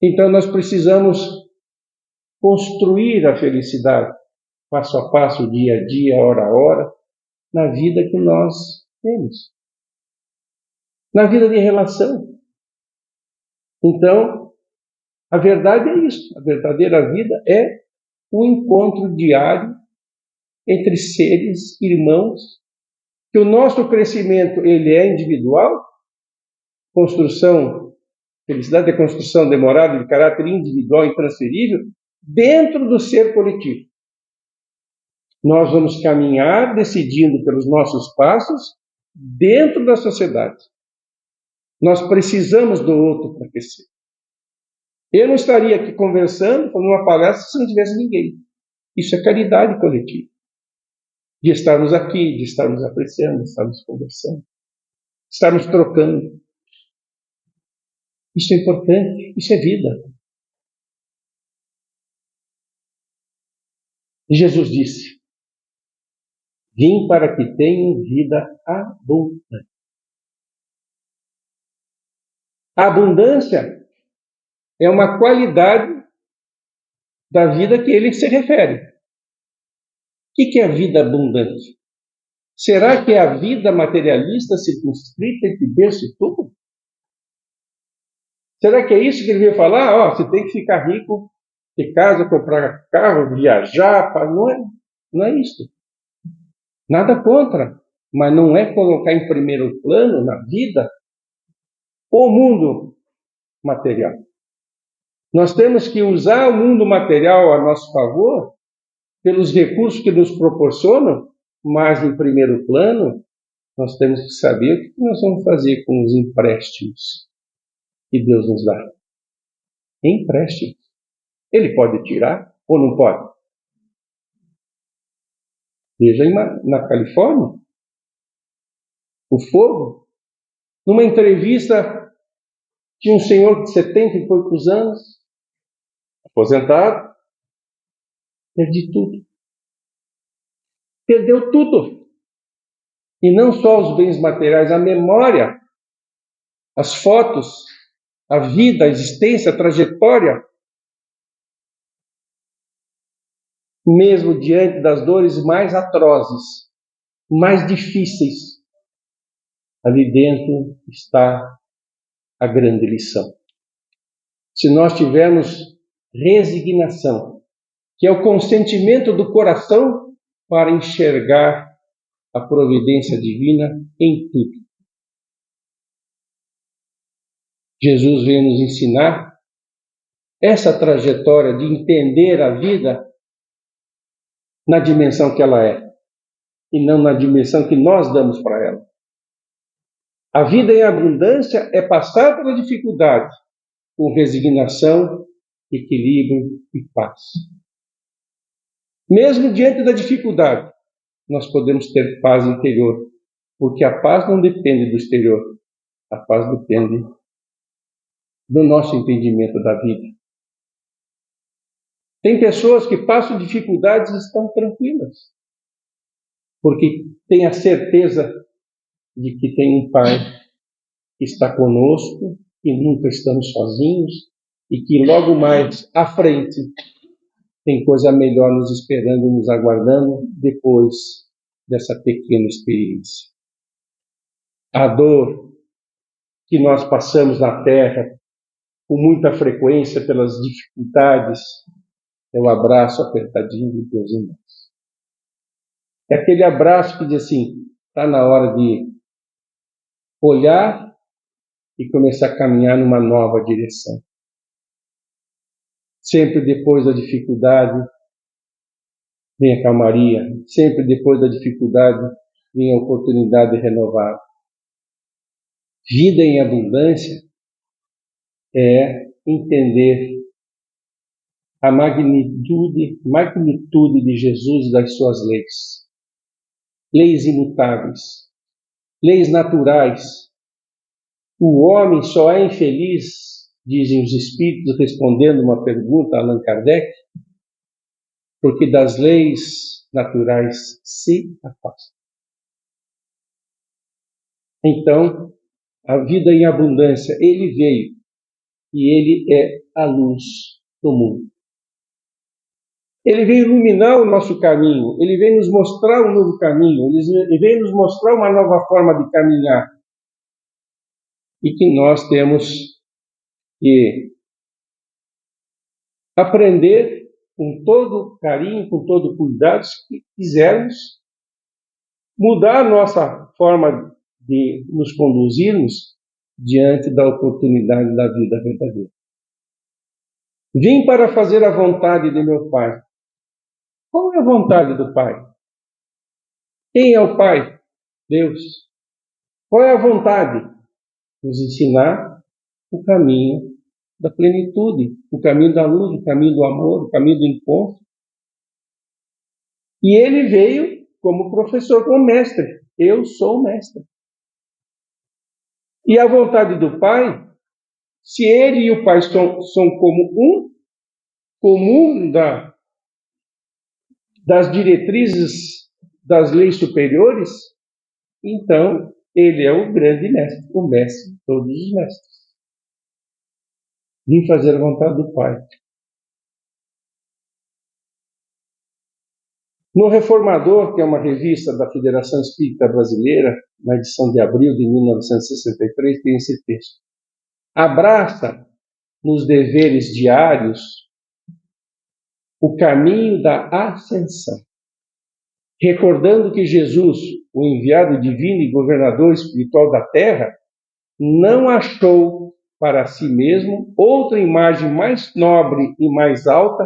Então nós precisamos construir a felicidade, passo a passo, dia a dia, hora a hora, na vida que nós temos. Na vida de relação. Então, a verdade é isso. A verdadeira vida é o encontro diário entre seres irmãos, que o nosso crescimento ele é individual, felicidade é construção demorada de caráter individual e intransferível, dentro do ser coletivo. Nós vamos caminhar decidindo pelos nossos passos dentro da sociedade. Nós precisamos do outro para crescer. Eu não estaria aqui conversando, numa palestra, se não tivesse ninguém. Isso é caridade coletiva. De estarmos aqui, de estarmos apreciando, de estarmos conversando, de estarmos trocando. Isso é importante, isso é vida. Jesus disse: vim para que tenham vida abundante. A abundância é uma qualidade da vida que ele se refere. O que é a vida abundante? Será que é a vida materialista circunscrita entre berço e túmulo? Será que é isso que ele veio falar? Você tem que ficar rico ter casa, comprar carro, viajar, não é isso. Nada contra, mas não é colocar em primeiro plano na vida o mundo material. Nós temos que usar o mundo material a nosso favor, pelos recursos que nos proporcionam, mas em primeiro plano, nós temos que saber o que nós vamos fazer com os empréstimos que Deus nos dá. Empréstimo. Ele pode tirar ou não pode? Veja na Califórnia, o fogo. Numa entrevista, tinha um senhor de 70 e poucos anos, aposentado, perdi tudo. Perdeu tudo. E não só os bens materiais, a memória, as fotos, a vida, a existência, a trajetória. Mesmo diante das dores mais atrozes, mais difíceis, ali dentro está a grande lição. Se nós tivermos resignação, que é o consentimento do coração para enxergar a providência divina em tudo. Jesus veio nos ensinar essa trajetória de entender a vida na dimensão que ela é, e não na dimensão que nós damos para ela. A vida em abundância é passar pela dificuldade com resignação, equilíbrio e paz. Mesmo diante da dificuldade, nós podemos ter paz interior, porque a paz não depende do exterior, a paz depende do nosso entendimento da vida. Tem pessoas que passam dificuldades e estão tranquilas, porque têm a certeza de que tem um Pai que está conosco, que nunca estamos sozinhos e que logo mais à frente tem coisa melhor nos esperando, nos aguardando depois dessa pequena experiência. A dor que nós passamos na Terra com muita frequência pelas dificuldades é o abraço apertadinho de Deus em nós. É aquele abraço que diz assim, está na hora de olhar e começar a caminhar numa nova direção. Sempre depois da dificuldade vem a calmaria, sempre depois da dificuldade vem a oportunidade renovada. Vida em abundância é entender a magnitude de Jesus e das suas leis. Leis imutáveis, leis naturais. O homem só é infeliz, dizem os espíritos, respondendo uma pergunta a Allan Kardec, porque das leis naturais se afasta. Então, a vida em abundância, ele veio e ele é a luz do mundo. Ele veio iluminar o nosso caminho, ele veio nos mostrar um novo caminho, ele veio nos mostrar uma nova forma de caminhar. E que nós temos que aprender com todo carinho, com todo cuidado, se quisermos mudar a nossa forma de nos conduzirmos diante da oportunidade da vida verdadeira. Vim para fazer a vontade de meu Pai. Qual é a vontade do Pai? Quem é o Pai? Deus. Qual é a vontade? Nos ensinar o caminho da plenitude, o caminho da luz, o caminho do amor, o caminho do encontro. E ele veio como professor, como mestre. Eu sou o mestre. E a vontade do Pai, se ele e o Pai são como comum das diretrizes das leis superiores, então ele é o grande mestre, o mestre de todos os mestres. Vim fazer a vontade do Pai. No Reformador, que é uma revista da Federação Espírita Brasileira, na edição de abril de 1963, tem esse texto. Abraça nos deveres diários o caminho da ascensão. Recordando que Jesus, o enviado divino e governador espiritual da terra, não achou para si mesmo outra imagem mais nobre e mais alta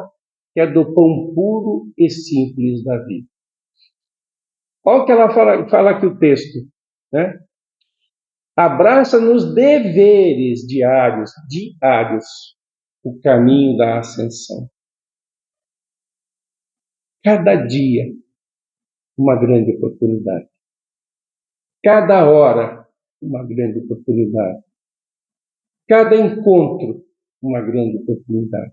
que a do pão puro e simples da vida. Olha o que ela fala aqui o texto, né? Abraça nos deveres diários, o caminho da ascensão. Cada dia, uma grande oportunidade. Cada hora, uma grande oportunidade. Cada encontro, uma grande oportunidade.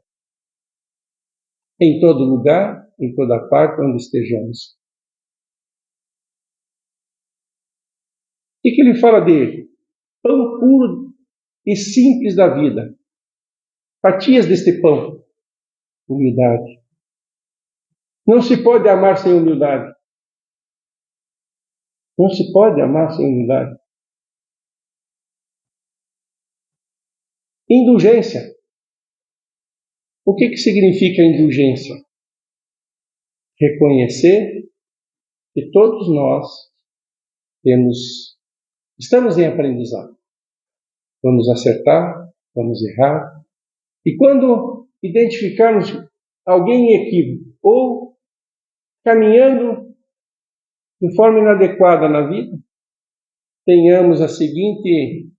Em todo lugar, em toda parte onde estejamos. O que ele fala dele? Pão puro e simples da vida. Fatias deste pão. Humildade. Não se pode amar sem humildade. Não se pode amar sem humildade. Indulgência. O que significa indulgência? Reconhecer que todos nós estamos em aprendizado. Vamos acertar, vamos errar. E quando identificarmos alguém em equívoco ou caminhando de forma inadequada na vida, tenhamos a seguinte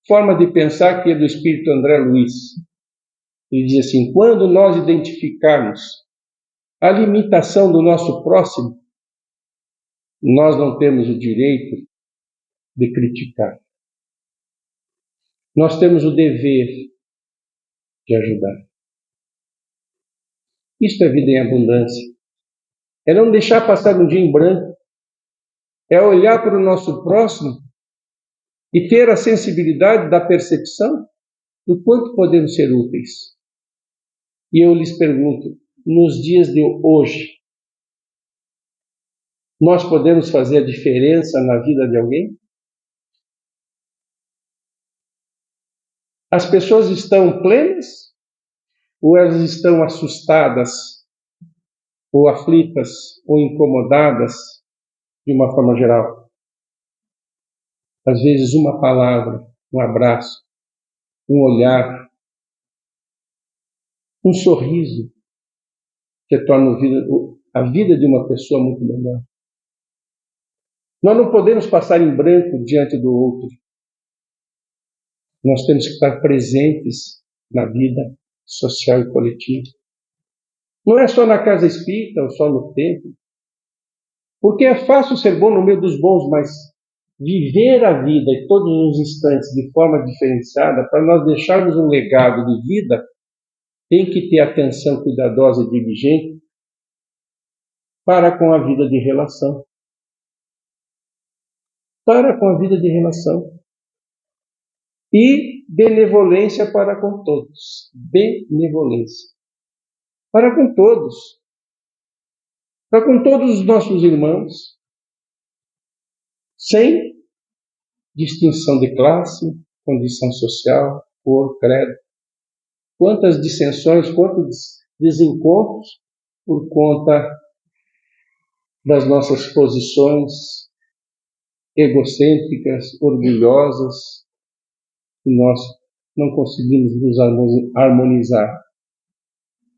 forma de pensar, que é do espírito André Luiz. Ele diz assim: quando nós identificarmos a limitação do nosso próximo, nós não temos o direito de criticar. Nós temos o dever de ajudar. Isto é vida em abundância. É não deixar passar um dia em branco. É olhar para o nosso próximo e ter a sensibilidade da percepção do quanto podemos ser úteis. E eu lhes pergunto, nos dias de hoje, nós podemos fazer a diferença na vida de alguém? As pessoas estão plenas ou elas estão assustadas, ou aflitas, ou incomodadas de uma forma geral? Às vezes uma palavra, um abraço, um olhar, um sorriso que torna a vida de uma pessoa muito melhor. Nós não podemos passar em branco diante do outro. Nós temos que estar presentes na vida social e coletiva. Não é só na casa espírita ou só no templo. Porque é fácil ser bom no meio dos bons, mas viver a vida em todos os instantes de forma diferenciada, para nós deixarmos um legado de vida, tem que ter atenção cuidadosa e diligente para com a vida de relação. Para com a vida de relação. E benevolência para com todos. Benevolência. Para com todos. Para com todos os nossos irmãos. Sem distinção de classe, condição social, cor, credo. Quantas dissensões, quantos desencontros por conta das nossas posições egocêntricas, orgulhosas, e nós não conseguimos nos harmonizar.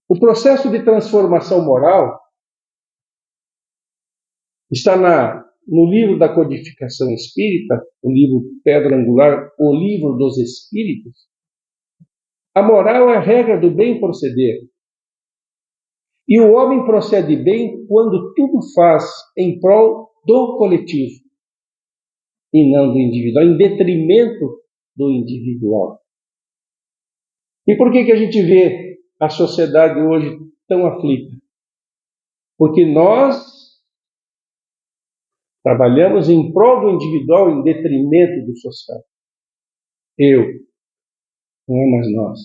O processo de transformação moral está no livro da Codificação Espírita, o livro Pedra Angular, o livro dos Espíritos. A moral é a regra do bem proceder. E o homem procede bem quando tudo faz em prol do coletivo e não do individual, em detrimento do individual. E por que a gente vê a sociedade hoje tão aflita? Porque nós trabalhamos em prol do individual em detrimento do social. Eu, não é mais nós.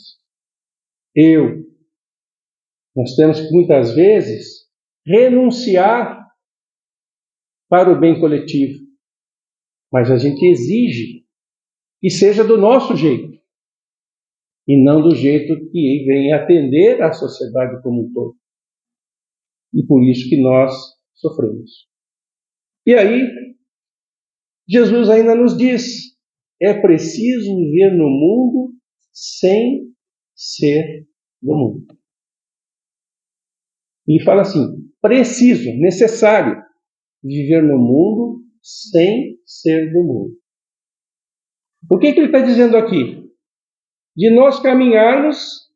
Nós temos que muitas vezes renunciar para o bem coletivo. Mas a gente exige que seja do nosso jeito. E não do jeito que venha atender a sociedade como um todo. E por isso que nós sofremos. E aí, Jesus ainda nos diz, é preciso viver no mundo sem ser do mundo. E fala assim, preciso, necessário, viver no mundo sem ser do mundo. O que ele está dizendo aqui? De nós caminharmos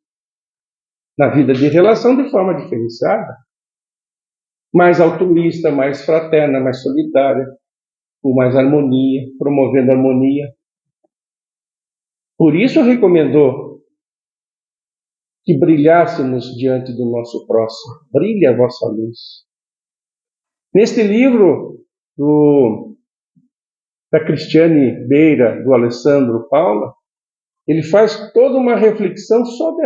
na vida de relação de forma diferenciada, mais altruísta, mais fraterna, mais solidária, com mais harmonia, promovendo harmonia. Por isso recomendou que brilhássemos diante do nosso próximo. Brilhe a vossa luz. Neste livro da Cristiane Beira, do Alessandro Paula, ele faz toda uma reflexão sobre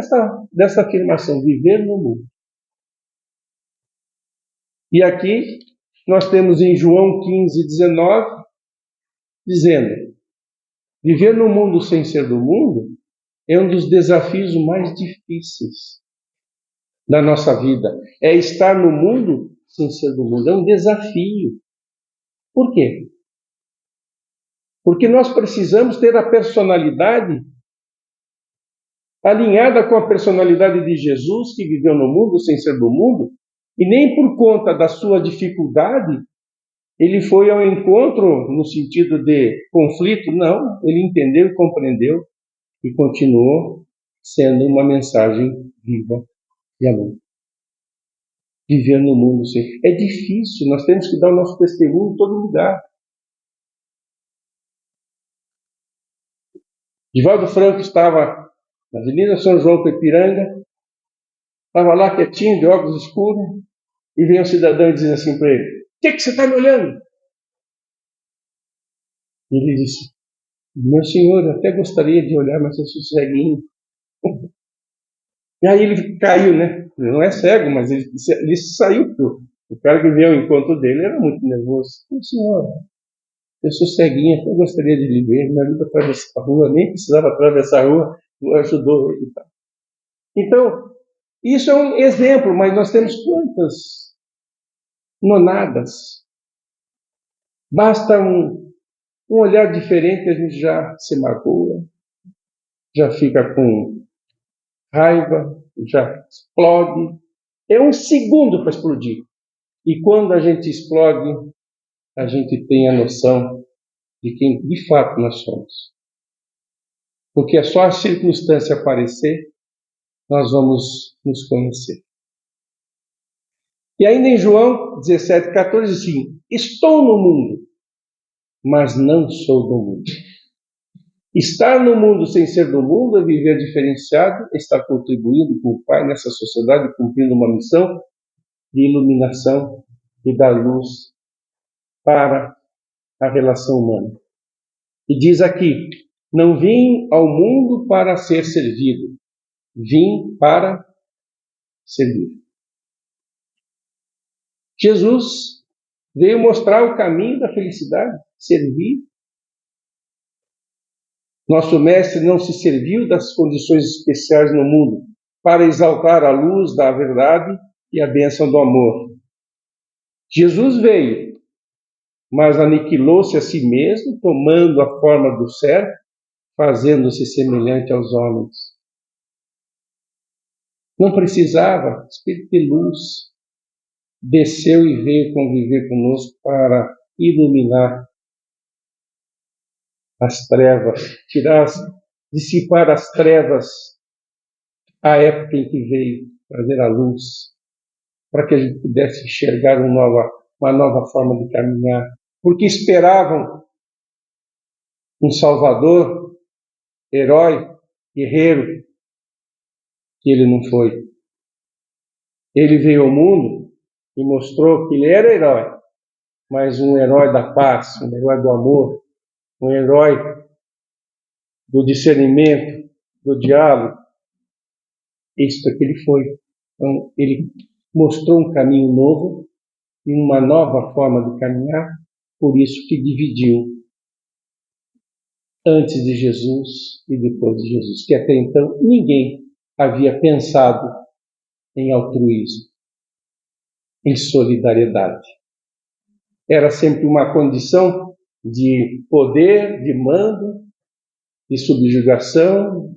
dessa afirmação, viver no mundo. E aqui nós temos em João 15:19, dizendo, viver no mundo sem ser do mundo é um dos desafios mais difíceis da nossa vida. É estar no mundo sem ser do mundo. É um desafio. Por quê? Porque nós precisamos ter a personalidade alinhada com a personalidade de Jesus, que viveu no mundo sem ser do mundo, e nem por conta da sua dificuldade ele foi ao encontro no sentido de conflito. Não, ele entendeu e compreendeu e continuou sendo uma mensagem viva de amor. Viver no mundo sem... É difícil, nós temos que dar o nosso testemunho em todo lugar. Divaldo Franco estava na Avenida São João com Ipiranga, estava lá quietinho, de óculos escuros, e vem um cidadão e diz assim para ele, o que você está me olhando? E ele disse, meu senhor, eu até gostaria de olhar, mas eu sou ceguinho. E aí ele caiu, né? Ele não é cego, mas ele saiu. O cara que veio ao encontro dele era muito nervoso. Meu senhor, eu sou ceguinho, até gostaria de lhe ver, me ajuda a atravessar a rua, nem precisava atravessar a rua, ajudou ele. Então, isso é um exemplo, mas nós temos quantas nonadas? Basta um olhar diferente, a gente já se magoa, já fica com raiva, já explode. É um segundo para explodir. E quando a gente explode, a gente tem a noção de quem de fato nós somos. Porque é só a circunstância aparecer, nós vamos nos conhecer. E ainda em João 17:14, assim, estou no mundo, mas não sou do mundo. Estar no mundo sem ser do mundo é viver diferenciado, estar contribuindo com o Pai nessa sociedade, cumprindo uma missão de iluminação e dar luz para a relação humana. E diz aqui, não vim ao mundo para ser servido, vim para servir. Jesus veio mostrar o caminho da felicidade, servir. Nosso mestre não se serviu das condições especiais no mundo para exaltar a luz da verdade e a bênção do amor. Jesus veio, mas aniquilou-se a si mesmo, tomando a forma do servo, fazendo-se semelhante aos homens. Não precisava, Espírito de luz desceu e veio conviver conosco para iluminar as trevas, dissipar as trevas à época em que veio trazer a luz, para que a gente pudesse enxergar uma nova forma de caminhar, porque esperavam um Salvador, herói, guerreiro, que ele não foi. Ele veio ao mundo e mostrou que ele era herói, mas um herói da paz, um herói do amor, um herói do discernimento, do diálogo. Isto é que ele foi. Então, ele mostrou um caminho novo e uma nova forma de caminhar, por isso que dividiu antes de Jesus e depois de Jesus, que até então ninguém havia pensado em altruísmo. em solidariedade. Era sempre uma condição de poder, de mando, de subjugação,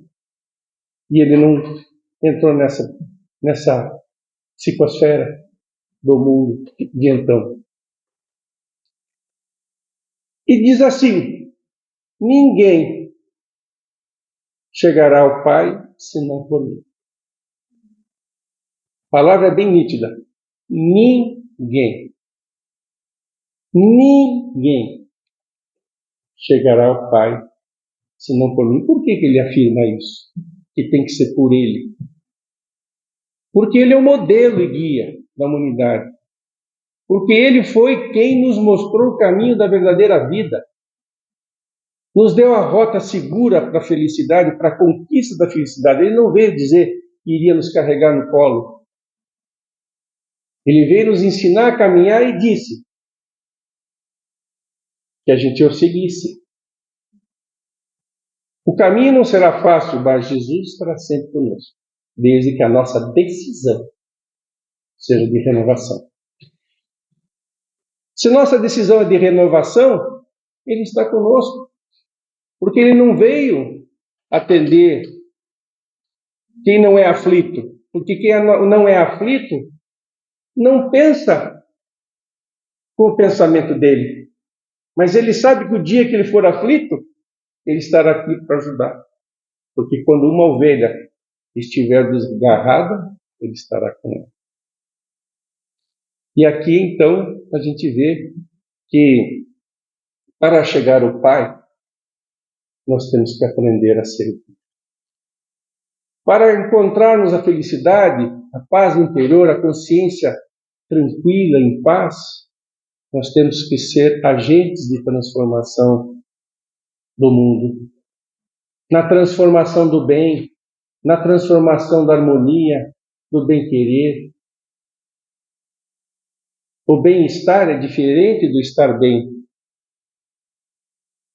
e ele não entrou nessa psicosfera do mundo de então. E diz assim: ninguém chegará ao Pai senão por mim. A palavra é bem nítida. Ninguém chegará ao Pai senão por mim. Por que ele afirma isso? Que tem que ser por ele. Porque ele é o modelo e guia da humanidade. Porque ele foi quem nos mostrou o caminho da verdadeira vida. Nos deu a rota segura para a felicidade, para a conquista da felicidade. Ele não veio dizer que iria nos carregar no colo. Ele veio nos ensinar a caminhar e disse que a gente o seguisse. O caminho não será fácil, mas Jesus estará sempre conosco, desde que a nossa decisão seja de renovação. Se nossa decisão é de renovação, Ele está conosco, porque Ele não veio atender quem não é aflito, porque quem não é aflito não pensa com o pensamento dele, mas ele sabe que o dia que ele for aflito, ele estará aqui para ajudar, porque quando uma ovelha estiver desgarrada, ele estará com ela. E aqui, então, a gente vê que para chegar ao Pai, nós temos que aprender a servir. Para encontrarmos a felicidade, a paz interior, a consciência tranquila, em paz, nós temos que ser agentes de transformação do mundo. Na transformação do bem, na transformação da harmonia, do bem-querer. O bem-estar é diferente do estar bem.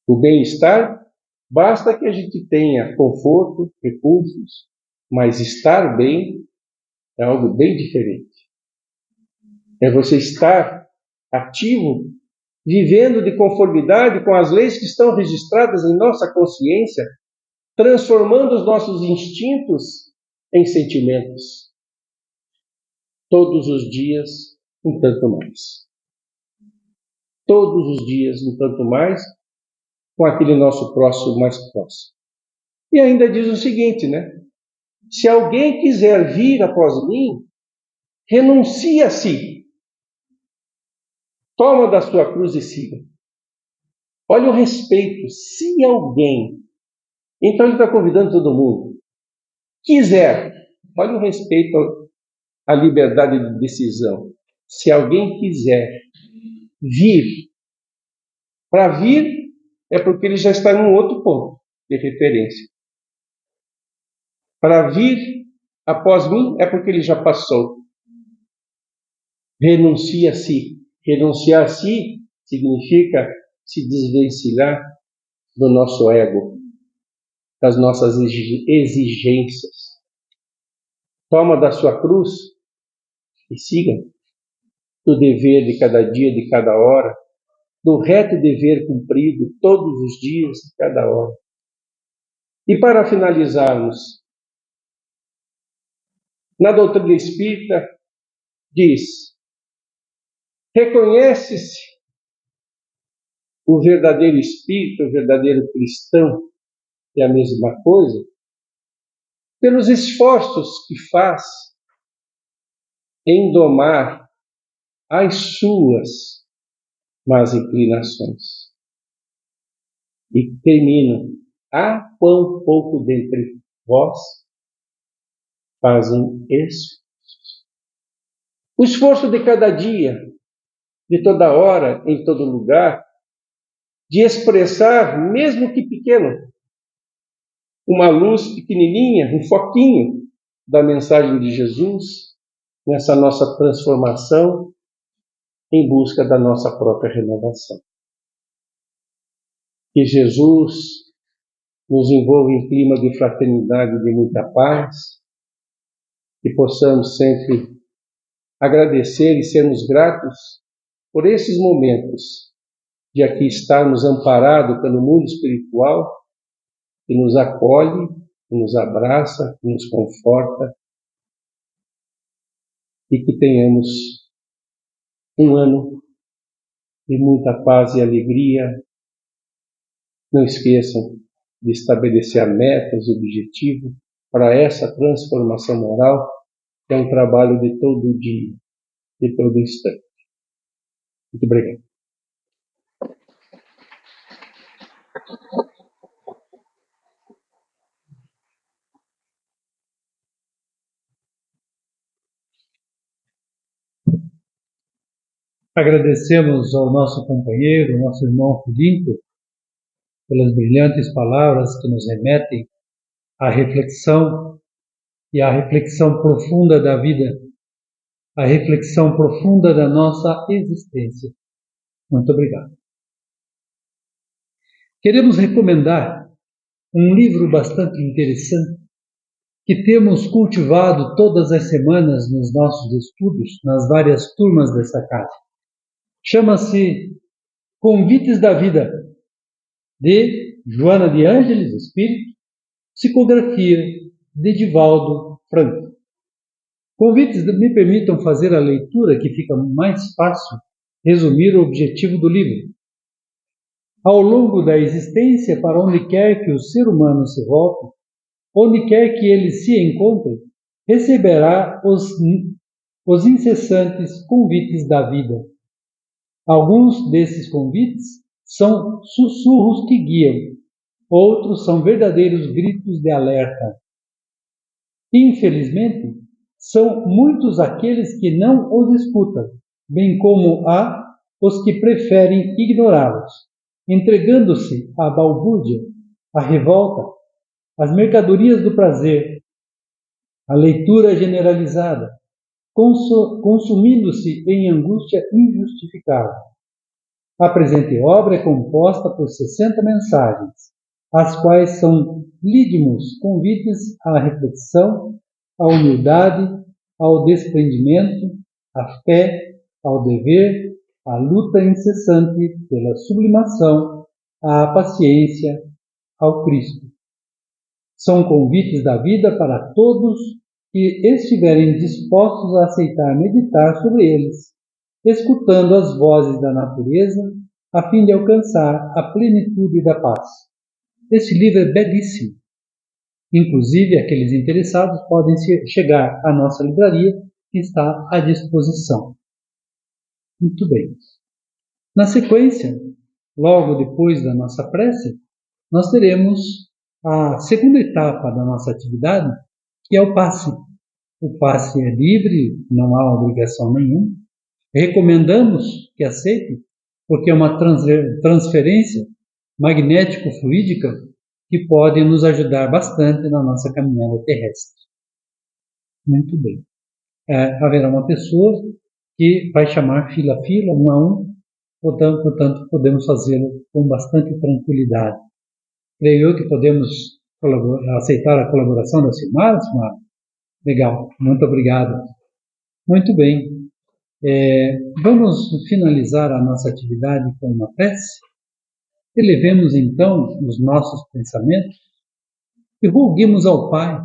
O bem-estar, basta que a gente tenha conforto, recursos, mas estar bem é algo bem diferente. É você estar ativo, vivendo de conformidade com as leis que estão registradas em nossa consciência, transformando os nossos instintos em sentimentos. Todos os dias, um tanto mais. Todos os dias, um tanto mais, com aquele nosso próximo mais próximo. E ainda diz o seguinte, né? Se alguém quiser vir após mim, renuncie a si. Toma da sua cruz e siga. Olha o respeito. Se alguém, então ele está convidando todo mundo, quiser, olha o respeito à liberdade de decisão. Se alguém quiser vir, para vir é porque ele já está num outro ponto de referência. Para vir após mim é porque ele já passou. Renuncia a si. Renunciar a si significa se desvencilhar do nosso ego, das nossas exigências. Toma da sua cruz e siga do dever de cada dia, de cada hora, do reto dever cumprido todos os dias, de cada hora. E para finalizarmos, na doutrina espírita diz: reconhece-se o verdadeiro espírito, o verdadeiro cristão, é a mesma coisa, pelos esforços que faz em domar as suas más inclinações. E termino: há quão pouco dentre vós fazem esforços. O esforço de cada dia, de toda hora, em todo lugar, de expressar, mesmo que pequeno, uma luz pequenininha, um foquinho da mensagem de Jesus nessa nossa transformação em busca da nossa própria renovação. Que Jesus nos envolva em clima de fraternidade, de muita paz, que possamos sempre agradecer e sermos gratos por esses momentos de aqui estarmos amparados pelo mundo espiritual, que nos acolhe, que nos abraça, que nos conforta, e que tenhamos um ano de muita paz e alegria. Não esqueçam de estabelecer metas, objetivos para essa transformação moral, que é um trabalho de todo dia, de todo instante. Muito obrigado. Agradecemos ao nosso companheiro, nosso irmão Filipe, pelas brilhantes palavras que nos remetem à reflexão e à reflexão profunda da vida, à reflexão profunda da nossa existência. Muito obrigado. Queremos recomendar um livro bastante interessante que temos cultivado todas as semanas nos nossos estudos, nas várias turmas dessa casa. Chama-se Convites da Vida, de Joana de Ângeles, Espírito, psicografia de Divaldo Franco. Convites me permitam fazer a leitura, que fica mais fácil resumir o objetivo do livro. Ao longo da existência, para onde quer que o ser humano se volte, onde quer que ele se encontre, receberá os incessantes convites da vida. Alguns desses convites são sussurros que guiam, outros são verdadeiros gritos de alerta. Infelizmente, são muitos aqueles que não os escutam, bem como há os que preferem ignorá-los, entregando-se à balbúrdia, à revolta, às mercadorias do prazer, à leitura generalizada, consumindo-se em angústia injustificável. A presente obra é composta por 60 mensagens, as quais são lídimos convites à reflexão, à humildade, ao desprendimento, à fé, ao dever, à luta incessante pela sublimação, à paciência, ao Cristo. São convites da vida para todos que estiverem dispostos a aceitar meditar sobre eles, escutando as vozes da natureza, a fim de alcançar a plenitude da paz. Este livro é belíssimo. Inclusive, aqueles interessados podem chegar à nossa livraria, que está à disposição. Muito bem. Na sequência, logo depois da nossa prece, nós teremos a segunda etapa da nossa atividade, que é o passe. O passe é livre, não há obrigação nenhuma. Recomendamos que aceitem, porque é uma transferência magnético-fluídica que pode nos ajudar bastante na nossa caminhada terrestre. Muito bem. Haverá uma pessoa que vai chamar fila a fila, um a um, portanto podemos fazê-lo com bastante tranquilidade. Creio eu que podemos aceitar a colaboração da Silmara. Legal, muito obrigado. Muito bem. Vamos finalizar a nossa atividade com uma prece. Elevemos então os nossos pensamentos e roguemos ao Pai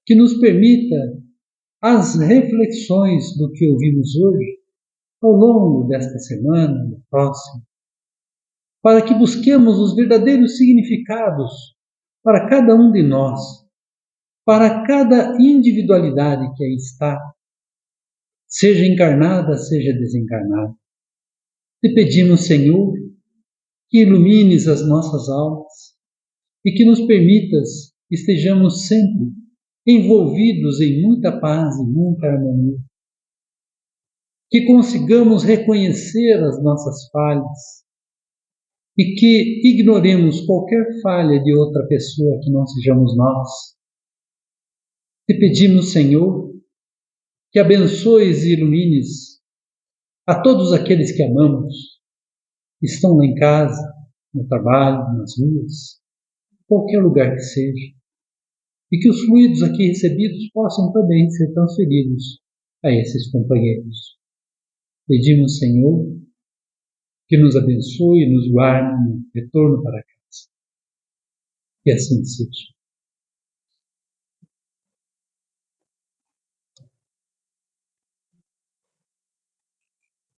que nos permita as reflexões do que ouvimos hoje ao longo desta semana, da próxima, para que busquemos os verdadeiros significados para cada um de nós, para cada individualidade que aí está, seja encarnada, seja desencarnada. Te pedimos, Senhor, que ilumines as nossas almas e que nos permitas que estejamos sempre envolvidos em muita paz e muita harmonia. Que consigamos reconhecer as nossas falhas e que ignoremos qualquer falha de outra pessoa que não sejamos nós. Te pedimos, Senhor, que abençoes e ilumines a todos aqueles que amamos, que estão lá em casa, no trabalho, nas ruas, qualquer lugar que seja, e que os fluidos aqui recebidos possam também ser transferidos a esses companheiros. Pedimos, Senhor, que nos abençoe e nos guarde no retorno para casa. Que assim seja.